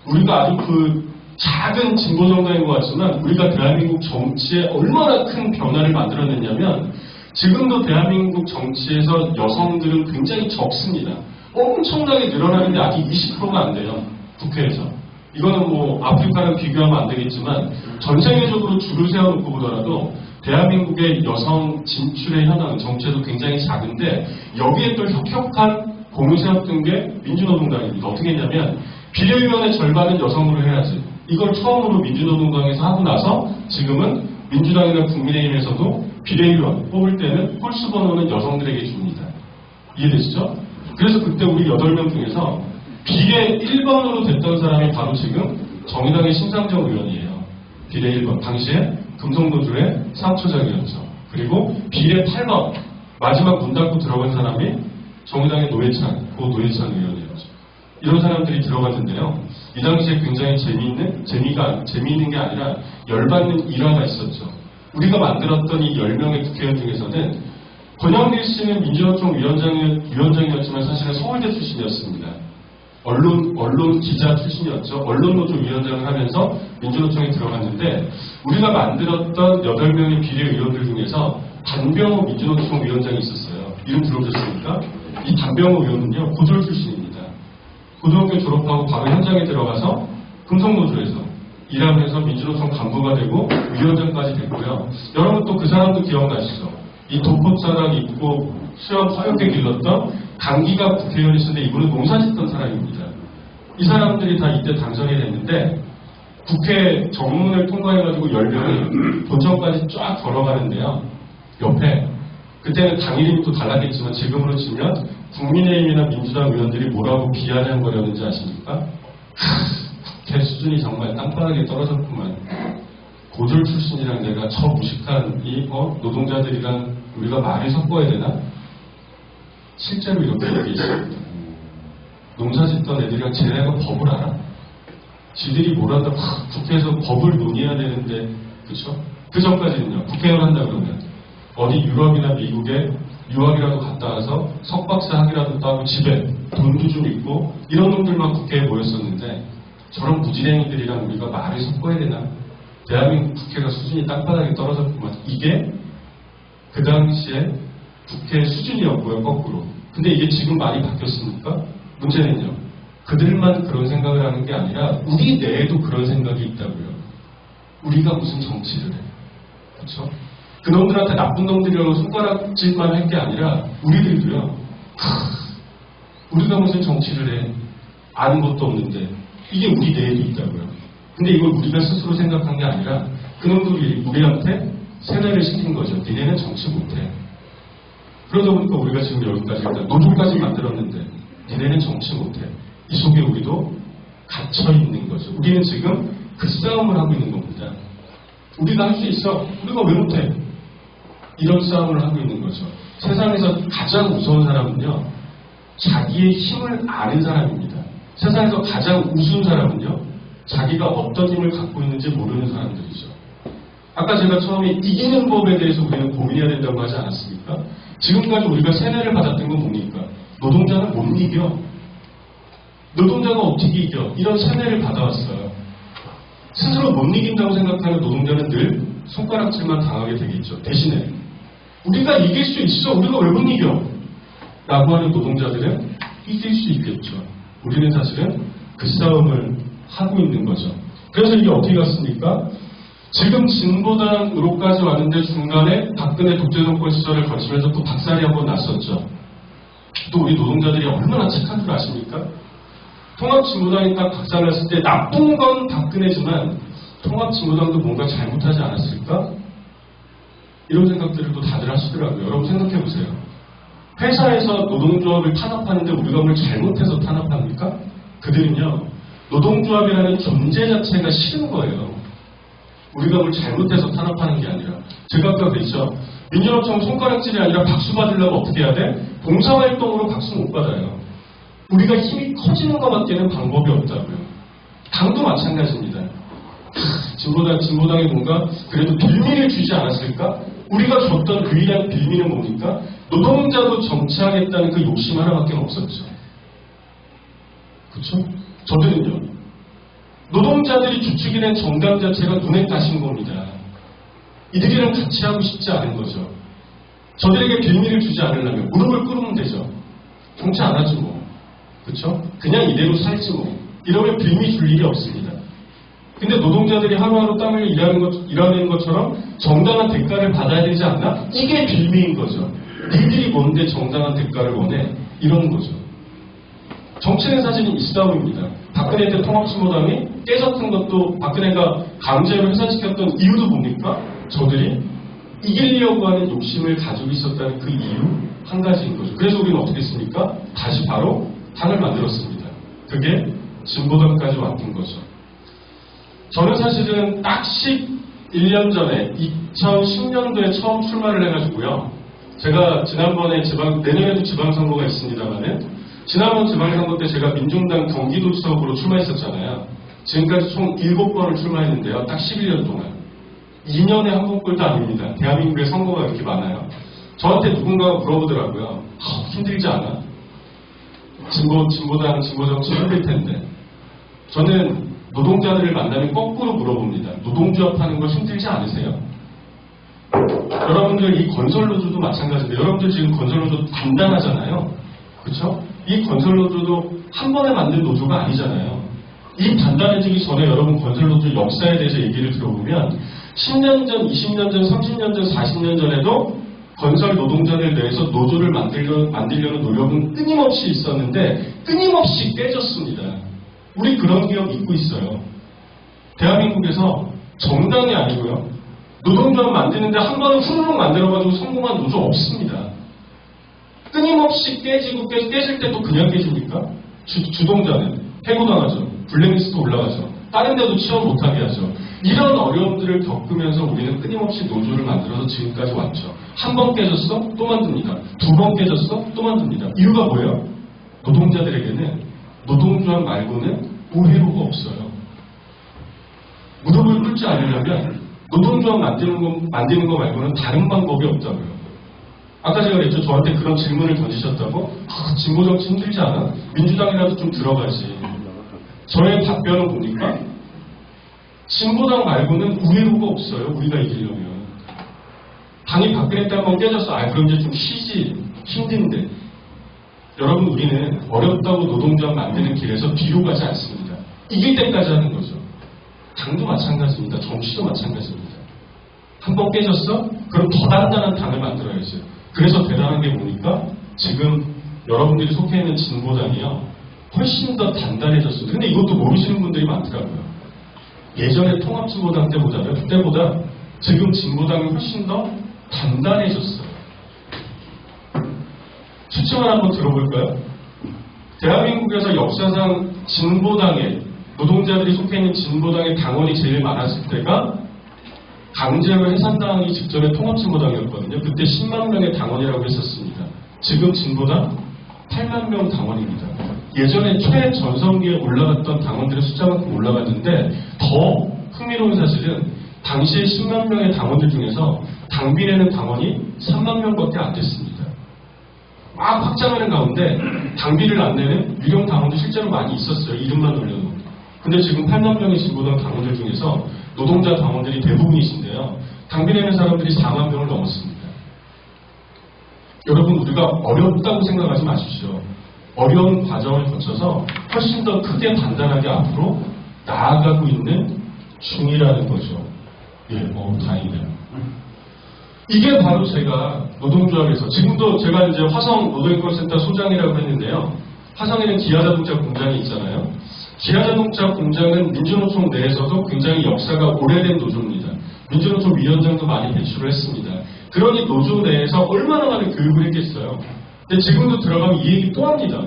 우리가 아주 그 작은 진보정당인 것 같지만 우리가 대한민국 정치에 얼마나 큰 변화를 만들어냈냐면 지금도 대한민국 정치에서 여성들은 굉장히 적습니다. 엄청나게 늘어나는데 아직 20%가 안 돼요. 국회에서. 이거는 뭐 아프리카랑 비교하면 안 되겠지만 전 세계적으로 줄을 세워놓고 보더라도 대한민국의 여성 진출의 현황은 정치에도 굉장히 작은데 여기에 또 혁혁한 공을 세웠던 게 민주노동당입니다. 어떻게 했냐면 비례위원회 절반은 여성으로 해야지. 이걸 처음으로 민주노동당에서 하고 나서 지금은 민주당이나 국민의힘에서도 비례위원 뽑을 때는 홀수 번호는 여성들에게 줍니다. 이해되시죠? 그래서 그때 우리 8명 중에서 비례 1번으로 됐던 사람이 바로 지금 정의당의 심상정 의원이에요. 비례 1번. 당시에 금성노조의 사업처장이었죠. 그리고 비례 8번. 마지막 문 닫고 들어간 사람이 정의당의 노회찬, 고 노회찬 의원이었죠. 이런 사람들이 들어갔는데요. 이 당시에 굉장히 재미있는 게 아니라 열받는 일화가 있었죠. 우리가 만들었던 이 10명의 국회의원 중에서는 권영길 씨는 민주노총 위원장이었지만 사실은 서울대 출신이었습니다. 언론 기자 출신이었죠. 언론노조 위원장을 하면서 민주노총에 들어갔는데 우리가 만들었던 8명의 비례의원들 중에서 단병호 민주노총 위원장이 있었어요. 이름 들어보셨습니까? 이 단병호 의원은요. 고졸 출신입니다. 고등학교 졸업하고 바로 현장에 들어가서 금속노조에서 일하면서 민주노총 간부가 되고 위원장까지 됐고요. 여러분 또 그 사람도 기억나시죠? 이 도포자락 입고 수염 허옇게 길렀던 강기가 국회의원이었는데 이분은 농사 짓던 사람입니다. 이 사람들이 다 이때 당선이 됐는데 국회 정문을 통과해가지고 10명이 본청까지 쫙 걸어가는데요. 옆에 그때는 당 이름이 또 달랐겠지만 지금으로 치면 국민의힘이나 민주당 의원들이 뭐라고 비아냥거렸는지 아십니까? 국회 수준이 정말 땅바닥에 떨어졌구만. 고졸 출신이랑 내가 저 무식한 이 노동자들이랑 우리가 말을 섞어야 되나? 실제로 이렇게 얘기 있습니다. 농사 짓던 애들이랑 쟤네가 법을 알아? 지들이 뭘 한다 국회에서 법을 논의해야 되는데, 그쵸? 그 전까지는요, 국회의원 한다 그러면 어디 유럽이나 미국에 유학이라도 갔다 와서 석박사 학위라도 따고 집에 돈도 좀 있고 이런 놈들만 국회에 모였었는데, 저런 무지랭이들이랑 우리가 말을 섞어야 되나? 대한민국 국회가 수준이 땅바닥에 떨어졌구만. 이게 그 당시에 국회 수준이었고요, 거꾸로. 근데 이게 지금 많이 바뀌었습니까? 문제는요, 그들만 그런 생각을 하는 게 아니라 우리 내에도 그런 생각이 있다고요. 우리가 무슨 정치를 해. 그렇죠? 그놈들한테 나쁜 놈들이라고 손가락질만 할 게 아니라 우리들도요. 우리가 무슨 정치를 해. 아는 것도 없는데 이게 우리 내에도 있다고요. 근데 이걸 우리가 스스로 생각한 게 아니라 그놈들이 우리한테 세뇌를 시킨 거죠. 니네는 정치 못해. 그러다 보니까 우리가 지금 여기까지 노조까지 만들었는데 니네는 정치 못해. 이 속에 우리도 갇혀 있는 거죠. 우리는 지금 그 싸움을 하고 있는 겁니다. 우리가 할 수 있어. 우리가 왜 못해? 이런 싸움을 하고 있는 거죠. 세상에서 가장 무서운 사람은요, 자기의 힘을 아는 사람입니다. 세상에서 가장 우스운 사람은요, 자기가 어떤 힘을 갖고 있는지 모르는 사람들이죠. 아까 제가 처음에 이기는 법에 대해서 우리는 고민해야 된다고 하지 않았습니까? 지금까지 우리가 세뇌를 받았던 건 뭡니까? 노동자는 못 이겨. 노동자가 어떻게 이겨? 이런 세뇌를 받아왔어요. 스스로 못 이긴다고 생각하는 노동자는 늘 손가락질만 당하게 되겠죠. 대신에 우리가 이길 수 있어. 우리가 왜 못 이겨? 라고 하는 노동자들은 이길 수 있겠죠. 우리는 사실은 그 싸움을 하고 있는 거죠. 그래서 이게 어떻게 갔습니까? 지금 진보당으로까지 왔는데 중간에 박근혜 독재정권 시절을 거치면서 또 박살이 한번 났었죠. 또 우리 노동자들이 얼마나 착한 줄 아십니까? 통합진보당이 딱 박살났을 때 나쁜 건 박근혜지만 통합진보당도 뭔가 잘못하지 않았을까? 이런 생각들을 또 다들 하시더라고요. 여러분 생각해보세요. 회사에서 노동조합을 탄압하는데 우리가 뭘 잘못해서 탄압합니까? 그들은요, 노동조합이라는 존재 자체가 싫은 거예요. 우리가 뭘 잘못해서 탄압하는 게 아니라. 제가 아까 그랬죠. 민주노총 손가락질이 아니라 박수 받으려면 어떻게 해야 돼? 봉사활동으로 박수 못 받아요. 우리가 힘이 커지는 것밖에는 방법이 없다고요. 당도 마찬가지입니다. 진보당이 뭔가 그래도 빌미를 주지 않았을까? 우리가 줬던 유일한 빌미는 뭡니까? 노동자도 정치하겠다는 그 욕심 하나밖에 없었죠. 그렇죠? 저들은요, 노동자들이 주축이 된 정당 자체가 눈에 따신 겁니다. 이들이랑 같이 하고 싶지 않은 거죠. 저들에게 빌미를 주지 않으려면 무릎을 꿇으면 되죠. 정치 안 하지 뭐. 그렇죠? 그냥 이대로 살지 뭐. 이러면 빌미 줄 일이 없습니다. 근데 노동자들이 하루하루 땀 흘려 일하는 것처럼 정당한 대가를 받아야 되지 않나? 이게 빌미인 거죠. 니들이 뭔데 정당한 대가를 원해? 이런 거죠. 정치는 사실 이 싸움입니다. 박근혜 때 통합진보당이 깨졌던 것도 박근혜가 강제로 해산시켰던 이유도 뭡니까? 저들이 이기려고 하는 욕심을 가지고 있었다는 그 이유 한 가지인 거죠. 그래서 우리는 어떻게 했습니까? 다시 바로 당을 만들었습니다. 그게 진보당까지 왔던 거죠. 저는 사실은 딱 11년 전에 2010년도에 처음 출마를 해가지고요. 제가 지난번에 내년에도 지방선거가 있습니다만은 지난번 지방선거 때 제가 민중당 경기도지사로 출마했었잖아요. 지금까지 총 7번을 출마했는데요. 딱 11년 동안. 2년에 한 번꼴도 아닙니다. 대한민국에 선거가 이렇게 많아요. 저한테 누군가가 물어보더라고요. 힘들지 않아? 진보당, 진보정치 힘들 텐데. 저는 노동자들을 만나면 거꾸로 물어봅니다. 노동조합 하는 거 힘들지 않으세요? 여러분들 이 건설노조도 마찬가지인데 여러분들 지금 건설노조 단단하잖아요. 그렇죠? 이 건설노조도 한 번에 만든 노조가 아니잖아요. 이 단단해지기 전에 여러분 건설노조 역사에 대해서 얘기를 들어보면 10년 전, 20년 전, 30년 전, 40년 전에도 건설 노동자들 내에서 노조를 만들려는 노력은 끊임없이 있었는데 끊임없이 깨졌습니다. 우리 그런 기억 잊고 있어요. 대한민국에서 정당이 아니고요. 노동조합 만드는데 한 번은 후루룩 만들어가지고 성공한 노조 없습니다. 끊임없이 깨지고 깨질 때 또 그냥 깨집니까? 주동자는 해고당하죠. 블랙리스트 올라가죠. 다른 데도 취업 못하게 하죠. 이런 어려움들을 겪으면서 우리는 끊임없이 노조를 만들어서 지금까지 왔죠. 한 번 깨졌어? 또 만듭니다. 두 번 깨졌어? 또 만듭니다. 이유가 뭐예요? 노동자들에게는 노동조합 말고는 우회로가 없어요. 무릎을 꿇지 않으려면 노동조합 만드는 거 말고는 다른 방법이 없다고요. 아까 제가 그랬죠. 저한테 그런 질문을 던지셨다고? 진보정치 힘들지 않아? 민주당이라도 좀 들어가지. 저의 답변은 뭡니까? 진보당 말고는 우회로가 없어요. 우리가 이기려면. 당이 박근혜 때 한번 깨졌어. 그럼 이제 좀 쉬지. 힘든데. 여러분, 우리는 어렵다고 노동조합 만드는 길에서 뒤로 가지 않습니다. 이길 때까지 하는 거죠. 당도 마찬가지입니다. 정치도 마찬가지입니다. 한 번 깨졌어? 그럼 더 단단한 당을 만들어야죠. 그래서 대단한 게 뭡니까? 지금 여러분들이 속해 있는 진보당이요. 훨씬 더 단단해졌어요. 근데 이것도 모르시는 분들이 많더라고요. 예전에 통합진보당 때보다 지금 진보당이 훨씬 더 단단해졌어요. 추측을 한번 들어볼까요? 대한민국에서 역사상 진보당에 노동자들이 속해 있는 진보당의 당원이 제일 많았을 때가 강제로 해산당하기 직전에 통합진보당이었거든요. 그때 10만 명의 당원이라고 했었습니다. 지금 진보당 8만 명 당원입니다. 예전에 최전성기에 올라갔던 당원들의 숫자만큼 올라갔는데 더 흥미로운 사실은 당시에 10만 명의 당원들 중에서 당비례는 당원이 3만 명밖에 안 됐습니다. 막 확장하는 가운데 당비를 안 내는 유령 당원도 실제로 많이 있었어요. 이름만 올려도. 근데 지금 8만 명의 진보당 당원들 중에서 노동자 당원들이 대부분이신데요. 당비 내는 사람들이 4만 명을 넘었습니다. 여러분, 우리가 어렵다고 생각하지 마십시오. 어려운 과정을 거쳐서 훨씬 더 크게 단단하게 앞으로 나아가고 있는 중이라는 거죠. 다행이네요. 이게 바로 제가 노동조합에서 지금도 제가 이제 화성 노동인권센터 소장이라고 했는데요. 화성에는 기아자동차 공장이 있잖아요. 기아자동차 공장은 민주노총 내에서도 굉장히 역사가 오래된 노조입니다. 민주노총 위원장도 많이 배출을 했습니다. 그러니 노조 내에서 얼마나 많은 교육을 했겠어요. 근데 지금도 들어가면 이 얘기 또 합니다.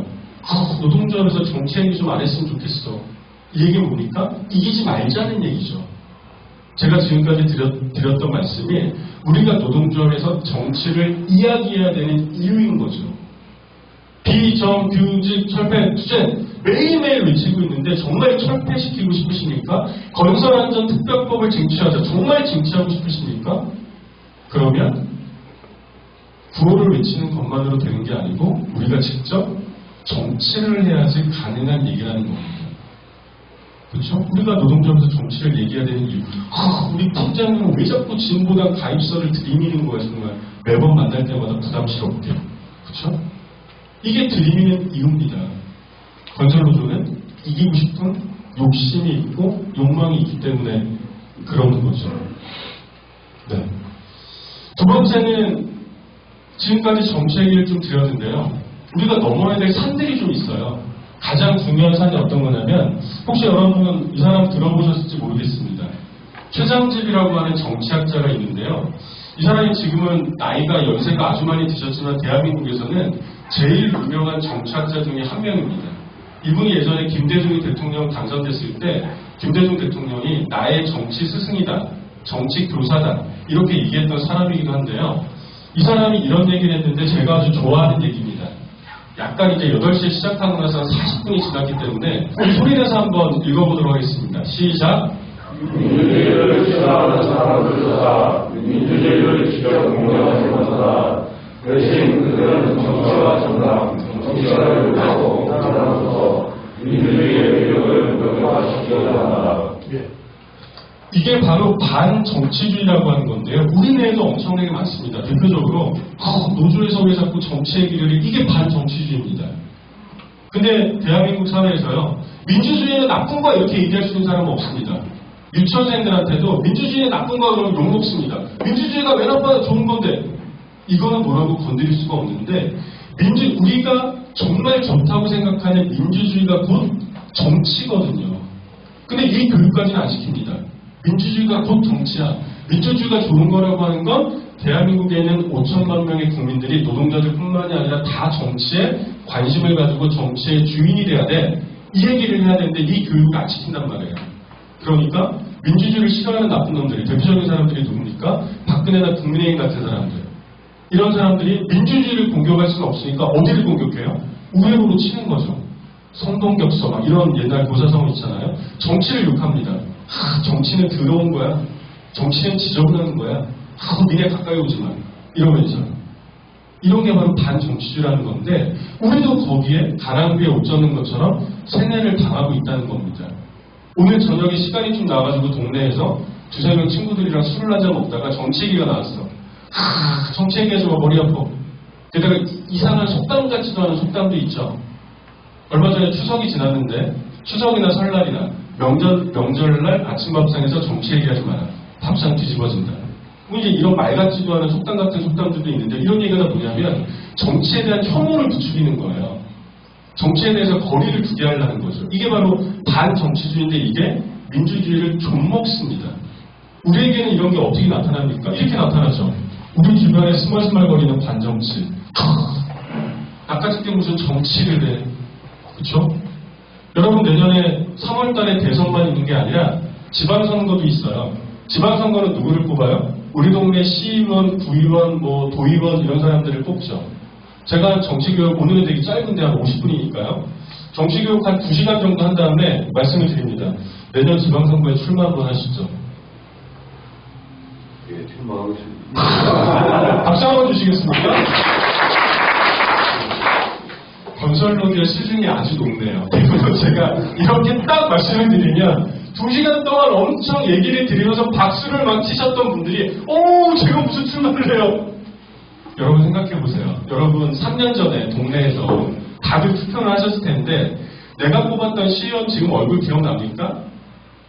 노동조합에서 정치 얘기 좀 안 했으면 좋겠어. 이 얘기는 뭡니까? 이기지 말자는 얘기죠. 제가 지금까지 드렸던 말씀이 우리가 노동조합에서 정치를 이야기해야 되는 이유인 거죠. 비정규직 철폐 투쟁 매일매일 외치고 있는데 정말 철폐시키고 싶으십니까? 건설안전특별법을 쟁취하자. 정말 쟁취하고 싶으십니까? 그러면 구호를 외치는 것만으로 되는 게 아니고 우리가 직접 정치를 해야지 가능한 얘기라는 겁니다. 그렇죠? 우리가 노동조합에서 정치를 얘기해야 되는 이유. 우리 팀장님은 왜 자꾸 진보당 가입서를 들이미는 거야 정말. 매번 만날 때마다 부담스럽게. 그렇죠? 이게 들이미는 이유입니다. 건설노조는 이기고 싶은 욕심이 있고 욕망이 있기 때문에 그러는 거죠. 네. 두 번째는 지금까지 정치 얘기를 좀 드렸는데요. 우리가 넘어야 될 산들이 좀 있어요. 가장 중요한 산이 어떤 거냐면 혹시 여러분은 이 사람 들어보셨을지 모르겠습니다. 최장집이라고 하는 정치학자가 있는데요. 이 사람이 지금은 나이가 연세가 아주 많이 드셨지만 대한민국에서는 제일 유명한 정치학자 중에 한 명입니다. 이분이 예전에 김대중 대통령 당선됐을 때 김대중 대통령이 나의 정치 스승이다, 정치 교사다 이렇게 얘기했던 사람이기도 한데요. 이 사람이 이런 얘기를 했는데 제가 아주 좋아하는 얘기입니다. 약간 이제 8시에 시작하고 나서 40분이 지났기 때문에 소리내서 한번 읽어보도록 하겠습니다. 시작! 민주주의를 지향하는 사람들 조사, 민주주의를 지켜 공정하는 것보다 대신 그들은 정치와 정당, 정치를 위하고 공당으로서 민주주의의 위력을 무력화시키려고 한다. 이게 바로 반정치주의라고 하는 건데요. 우리 내에도 엄청나게 많습니다. 대표적으로 노조에서 왜 자꾸 정치 얘기를 해? 이게 반정치주의입니다. 근데 대한민국 사회에서요. 민주주의는 나쁜 거야 이렇게 얘기할 수 있는 사람은 없습니다. 유치원생들한테도 민주주의는 나쁜 거야 그러면 욕먹습니다. 민주주의가 왜 나빠요? 좋은 건데. 이거는 뭐라고 건드릴 수가 없는데 우리가 정말 좋다고 생각하는 민주주의가 곧 정치거든요. 근데 이 교육까지는 안 시킵니다. 민주주의가 곧 정치야. 민주주의가 좋은 거라고 하는 건 대한민국에 있는 5천만 명의 국민들이 노동자들뿐만이 아니라 다 정치에 관심을 가지고 정치의 주인이 돼야 돼. 이 얘기를 해야 되는데 이 교육을 안 시킨단 말이에요. 그러니까 민주주의를 싫어하는 나쁜 놈들이 대표적인 사람들이 누굽니까? 박근혜나 국민의힘 같은 사람들. 이런 사람들이 민주주의를 공격할 수는 없으니까 어디를 공격해요? 우회로로 치는 거죠. 성동격서 막 이런 옛날 교사성 있잖아요. 정치를 욕합니다. 정치는 더러운 거야. 정치는 지저분한 거야. 니네 가까이 오지 마. 이러면서. 이런 게 바로 반정치주의라는 건데 우리도 거기에 가랑비에 옷 젖는 것처럼 세뇌를 당하고 있다는 겁니다. 오늘 저녁에 시간이 좀 나가지고 동네에서 두세 명 친구들이랑 술을 한잔 먹다가 정치 얘기가 나왔어. 정치 얘기하지 마, 머리 아파. 게다가 이상한 속담 같지도 않은 속담도 있죠. 얼마 전에 추석이 지났는데 추석이나 설날이나 명절날 아침밥상에서 정치 얘기하지 마라. 밥상 뒤집어진다. 이제 이런 말 같지도 않은 속담 같은 속담들도 있는데 이런 얘기가 뭐냐면 정치에 대한 혐오를 부추기는 거예요. 정치에 대해서 거리를 두게 하려는 거죠. 이게 바로 반정치주의인데 이게 민주주의를 좀 먹습니다. 우리에게는 이런 게 어떻게 나타납니까? 이렇게 나타나죠. 우리 주변에 스멀스멀거리는 반정치. 아까짓게 무슨 정치를 해. 그쵸? 여러분 내년에 3월달에 대선만 있는 게 아니라 지방선거도 있어요. 지방선거는 누구를 뽑아요? 우리 동네 시의원, 구의원, 도의원 이런 사람들을 뽑죠. 제가 정치교육 오늘은 되게 짧은데 한 50분이니까요. 정치교육 한 2시간 정도 한 다음에 말씀을 드립니다. 내년 지방선거에 출마 한번 하시죠. 예, 출마하고 싶습니다. 박수 한번 주시겠습니까? 건설로드의 수준이 아주 높네요. 그리고 제가 이렇게 딱 말씀을 드리면 2시간 동안 엄청 얘기를 드리면서 박수를 막 치셨던 분들이 제가 무슨 출마를 해요? 여러분 생각해보세요. 여러분 3년 전에 동네에서 다들 투표를 하셨을 텐데 내가 뽑았던 시의원 지금 얼굴 기억납니까?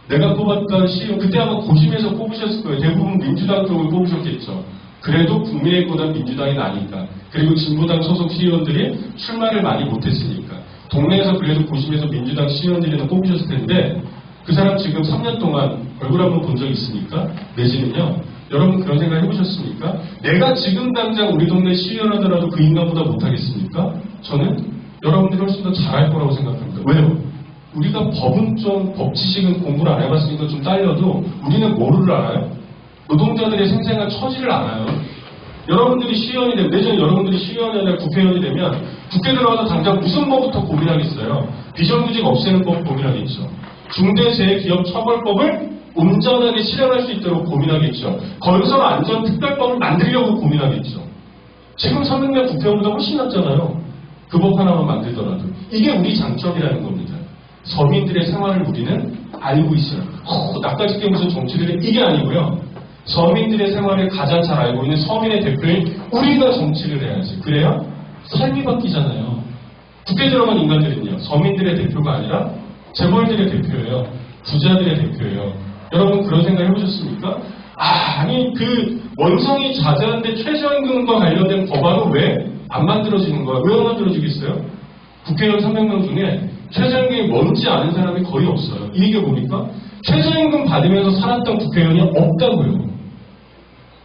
내가 뽑았던 시의원 그때 아마 고심해서 뽑으셨을 거예요. 대부분 민주당 쪽을 뽑으셨겠죠. 그래도 국민의힘보다 민주당이 나니까. 그리고 진보당 소속 시의원들이 출마를 많이 못했으니까. 동네에서 그래도 고심해서 민주당 시의원들이나 뽑으셨을 텐데 그 사람 지금 3년 동안 얼굴 한번 본 적 있습니까? 내지는요. 여러분 그런 생각 해보셨습니까? 내가 지금 당장 우리 동네 시의원 하더라도 그 인간보다 못하겠습니까? 저는 여러분들이 훨씬 더 잘할 거라고 생각합니다. 왜요? 우리가 법은 좀, 법 지식은 공부를 안 해봤으니까 좀 딸려도 우리는 뭐를 알아요? 노동자들의 생생한 처지를 알아요. 여러분들이 시의원이 되면, 내전 여러분들이 시의원이 아니라 국회의원이 되면 국회 들어가서 당장 무슨 법부터 고민하겠어요? 비정규직 없애는 법 고민하겠죠. 중대재해기업처벌법을 온전하게 실행할 수 있도록 고민하겠죠. 건설안전특별법을 만들려고 고민하겠죠. 지금 300명 국회의원보다 훨씬 낫잖아요. 그 법 하나만 만들더라도. 이게 우리 장점이라는 겁니다. 서민들의 생활을 우리는 알고 있어요. 나까짓게 무슨 정치를 해. 이게 아니고요. 서민들의 생활을 가장 잘 알고 있는 서민의 대표인 우리가 정치를 해야지. 그래야 삶이 바뀌잖아요. 국회 들어간 인간들은요. 서민들의 대표가 아니라 재벌들의 대표예요. 부자들의 대표예요. 여러분 그런 생각 해보셨습니까? 아니 그 원성이 자자한데 최저임금과 관련된 법안은 왜 안 만들어지는 거야? 왜 안 만들어지겠어요? 국회의원 300명 중에 최저임금이 뭔지 아는 사람이 거의 없어요. 이게 뭡니까? 최저임금 받으면서 살았던 국회의원이 없다고요.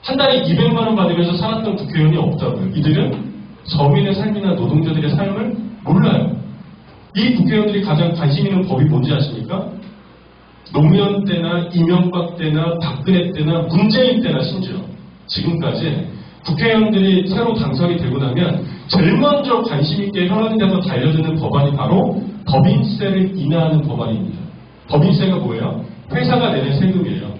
한 달에 200만 원 받으면서 살았던 국회의원이 없다고요. 이들은 서민의 삶이나 노동자들의 삶을 몰라요. 이 국회의원들이 가장 관심 있는 법이 뭔지 아십니까? 노무현 때나 이명박 때나 박근혜 때나 문재인 때나 심지어 지금까지 국회의원들이 새로 당선이 되고 나면 제일 먼저 관심 있게 현안에서 달려드는 법안이 바로 법인세를 인하하는 법안입니다. 법인세가 뭐예요? 회사가 내는 세금이에요.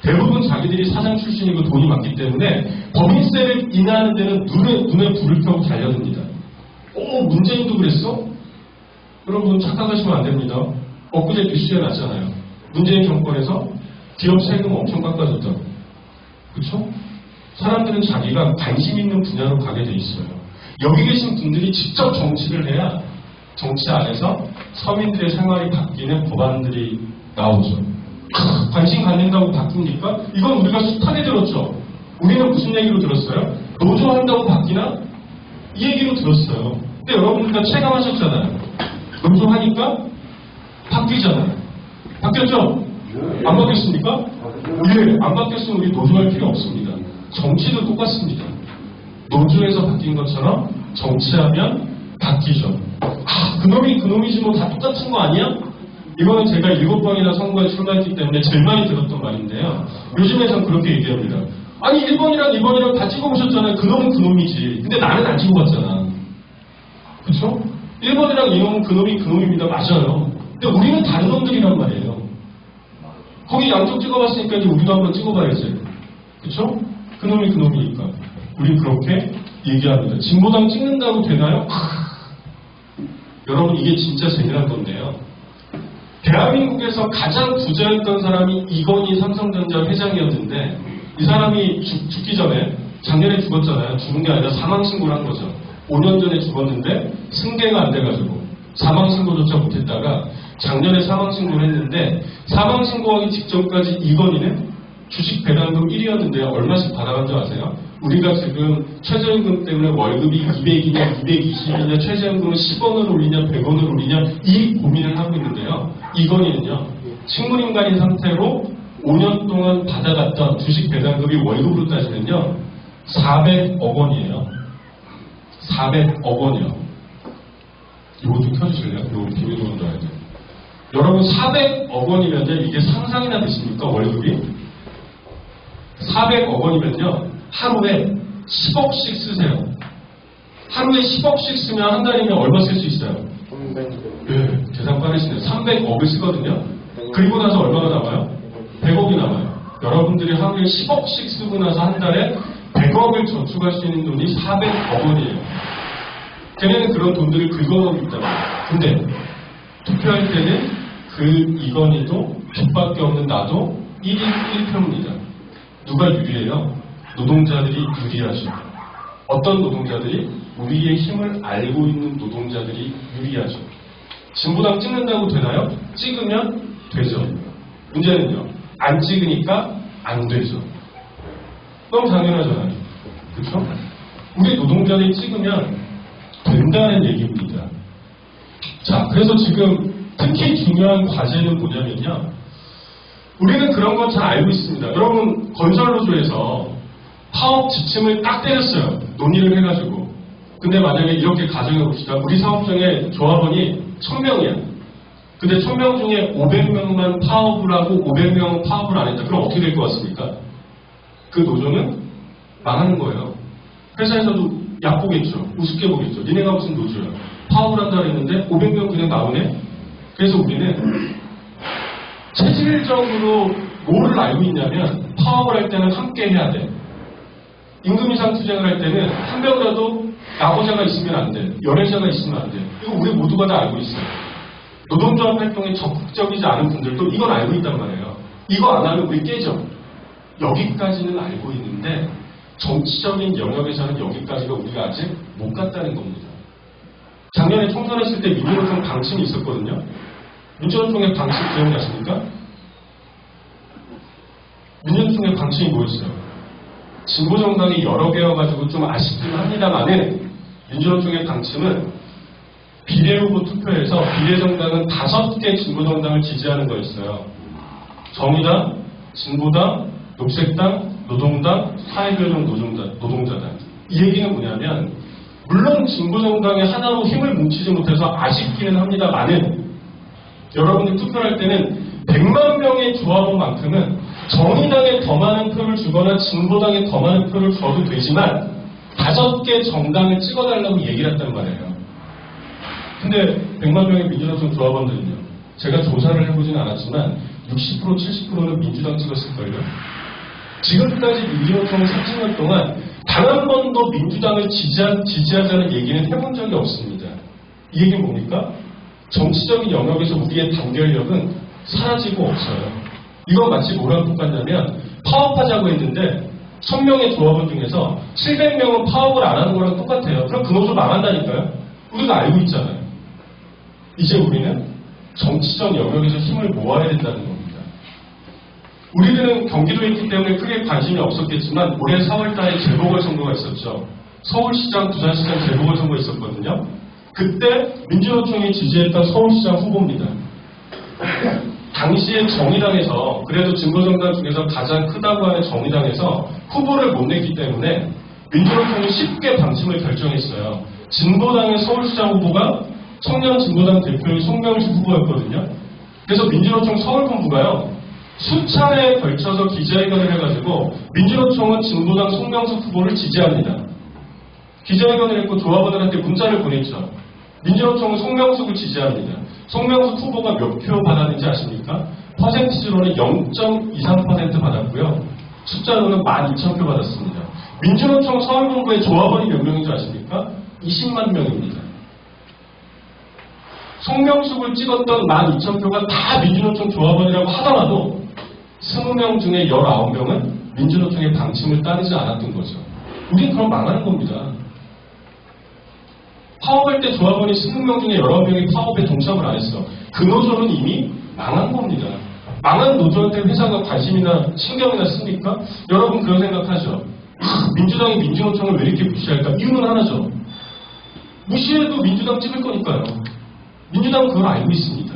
대부분 자기들이 사장 출신이고 돈이 많기 때문에 법인세를 인하하는 데는 눈에 불을 켜고 달려듭니다. 문재인도 그랬어? 여러분 착각하시면 안 됩니다. 엊그제 뉴스에 났잖아요. 문재인 정권에서 기업 세금 엄청 깎아줬다고. 그쵸? 사람들은 자기가 관심 있는 분야로 가게 돼 있어요. 여기 계신 분들이 직접 정치를 해야 정치 안에서 서민들의 생활이 바뀌는 법안들이 나오죠. 관심 갖는다고 바뀝니까? 이건 우리가 숱하게 들었죠. 우리는 무슨 얘기로 들었어요? 노조한다고 바뀌나? 이 얘기로 들었어요. 근데 여러분들 다 체감하셨잖아요. 노조하니까 바뀌잖아요. 바뀌었죠? 안 바뀌었습니까? 예, 안 바뀌었으면 우리 노조할 필요 없습니다. 정치도 똑같습니다. 노조에서 바뀐 것처럼 정치하면 바뀌죠. 그놈이 그놈이지 뭐 다 똑같은 거 아니야? 이거는 제가 7번이나 선거에 출마했기 때문에 제일 많이 들었던 말인데요. 요즘에선 그렇게 얘기합니다. 아니 1번이랑 2번이랑 다 찍어보셨잖아요. 그놈은 그놈이지. 근데 나는 안 찍어봤잖아. 그쵸? 1번이랑 2번은 그놈이 그놈입니다. 맞아요. 근데 우리는 다른 놈들이란 말이에요. 거기 양쪽 찍어봤으니까 이제 우리도 한번 찍어봐야지. 그쵸? 그놈이 그놈이니까. 우린 그렇게 얘기합니다. 진보당 찍는다고 되나요? 여러분 이게 진짜 재미난 건데요. 대한민국에서 가장 부자였던 사람이 이건희 삼성전자 회장이었는데 이 사람이 죽기 전에 작년에 죽었잖아요. 죽은 게 아니라 사망신고를 한 거죠. 5년 전에 죽었는데 승계가 안 돼가지고 사망신고조차 못했다가 작년에 사망신고를 했는데 사망신고하기 직전까지 이건희는 주식 배당금 1위였는데요. 얼마씩 받아간 줄 아세요? 우리가 지금 최저임금 때문에 월급이 200이냐 220이냐 최저임금을 10원을 올리냐 100원을 올리냐 이 고민을 하고 있는데요. 이건희는요. 식물인간인 상태로 5년 동안 받아갔던 주식 배당금이 월급으로 따지면요. 400억 원이에요. 400억 원이요. 이거 좀 켜주실래요? 이거 비밀번호 넣어야 돼요. 여러분 400억 원이면 이게 상상이나 되십니까? 월급이? 400억 원이면요. 하루에 10억씩 쓰세요. 하루에 10억씩 쓰면 한 달이면 얼마 쓸 수 있어요? 300. 네, 계산 빠르시네요. 300억을 쓰거든요. 그리고 나서 얼마가 남아요? 100억이 남아요. 여러분들이 하루에 10억씩 쓰고 나서 한 달에 100억을 저축할 수 있는 돈이 400억 원이에요. 걔네는 그런 돈들을 긁어놓고 있단 말이에요. 근데 투표할 때는 그 이건희도 빚밖에 없는 나도 1인 1표입니다. 누가 유리해요? 노동자들이 유리하죠. 어떤 노동자들이? 우리의 힘을 알고 있는 노동자들이 유리하죠. 진보당 찍는다고 되나요? 찍으면 되죠. 문제는요. 안 찍으니까 안 되죠. 너무 당연하잖아요. 그렇죠? 우리 노동자들이 찍으면 된다는 얘기입니다. 자, 그래서 지금 특히 중요한 과제는 뭐냐면요. 우리는 그런 건 잘 알고 있습니다. 여러분 건설노조에서 파업 지침을 딱 때렸어요. 논의를 해가지고. 근데 만약에 이렇게 가정해봅시다. 우리 사업장에 조합원이 1000명이야. 근데 1000명 중에 500명만 파업을 하고 500명은 파업을 안 했다. 그럼 어떻게 될 것 같습니까? 그 노조는 망하는 거예요. 회사에서도 얕보겠죠. 우습게 보겠죠. 니네가 무슨 노조야. 파업을 한다 그랬는데 500명 그냥 나오네. 그래서 우리는 체질적으로 뭐를 알고 있냐면 파업을 할 때는 함께 해야 돼. 임금 인상 투쟁을 할 때는 한 명이라도 나고자가 있으면 안 돼. 연애자가 있으면 안 돼. 이거 우리 모두가 다 알고 있어요. 노동조합 활동에 적극적이지 않은 분들도 이건 알고 있단 말이에요. 이거 안 하면 우리 깨져. 여기까지는 알고 있는데 정치적인 영역에서는 여기까지가 우리가 아직 못 갔다는 겁니다. 작년에 총선했을 때 민주노총 방침이 있었거든요. 민주노총의 방침 기억나십니까? 민주노총의 방침이 뭐였어요? 진보정당이 여러 개여가지고 좀 아쉽긴 합니다만은 민주노총의 방침은 비례후보 투표에서 비례정당은 5개 진보정당을 지지하는 거였어요. 정의당, 진보당, 녹색당, 노동당, 사회교정 노동자당. 이 얘기는 뭐냐면 물론 진보정당이 하나로 힘을 뭉치지 못해서 아쉽기는 합니다만은 여러분들 투표할 때는 100만 명의 조합원만큼은 정의당에 더 많은 표를 주거나 진보당에 더 많은 표를 줘도 되지만 5개 정당을 찍어달라고 얘기를 했단 말이에요. 근데 100만 명의 민주노총 조합원들은요. 제가 조사를 해보진 않았지만 60% 70%는 민주당 찍었을걸요. 지금까지 민주노총 30년 동안 단 한 번도 민주당을 지지하자는 얘기는 해본 적이 없습니다. 이 얘기는 뭡니까? 정치적인 영역에서 우리의 단결력은 사라지고 없어요. 이건 마치 뭐랑 똑같냐면 파업하자고 했는데 1000명의 조합원 중에서 700명은 파업을 안 하는 거랑 똑같아요. 그럼 그 노조 망한다니까요. 우리가 알고 있잖아요. 이제 우리는 정치적 영역에서 힘을 모아야 된다는 겁니다. 우리들은 경기도에 있기 때문에 크게 관심이 없었겠지만 올해 4월달에 재보궐선거가 있었죠. 서울시장, 부산시장 재보궐선거 있었거든요. 그때 민주노총이 지지했던 서울시장 후보입니다. 당시에 정의당에서 그래도 진보정당 중에서 가장 크다고 하는 정의당에서 후보를 못 냈기 때문에 민주노총이 쉽게 방침을 결정했어요. 진보당의 서울시장 후보가 청년 진보당 대표인 송명식 후보였거든요. 그래서 민주노총 서울본부가요, 수차례에 걸쳐서 기자회견을 해가지고 민주노총은 진보당 송명숙 후보를 지지합니다. 기자회견을 했고 조합원들한테 문자를 보냈죠. 민주노총은 송명숙을 지지합니다. 송명숙 후보가 몇 표 받았는지 아십니까? 퍼센티지로는 0.23% 받았고요. 숫자로는 12,000표 받았습니다. 민주노총 서울본부의 조합원이 몇 명인지 아십니까? 20만 명입니다. 송명숙을 찍었던 12,000표가 다 민주노총 조합원이라고 하더라도 20명 중에 19명은 민주노총의 방침을 따르지 않았던 거죠. 우린 그럼 망하는 겁니다. 파업할 때 조합원이 20명 중에 19명이 파업에 동참을 안 했어. 그 노조는 이미 망한 겁니다. 망한 노조한테 회사가 관심이나 신경이나 씁니까? 여러분 그런 생각하죠. 민주당이 민주노총을 왜 이렇게 무시할까? 이유는 하나죠. 무시해도 민주당 찍을 거니까요. 민주당은 그걸 알고 있습니다.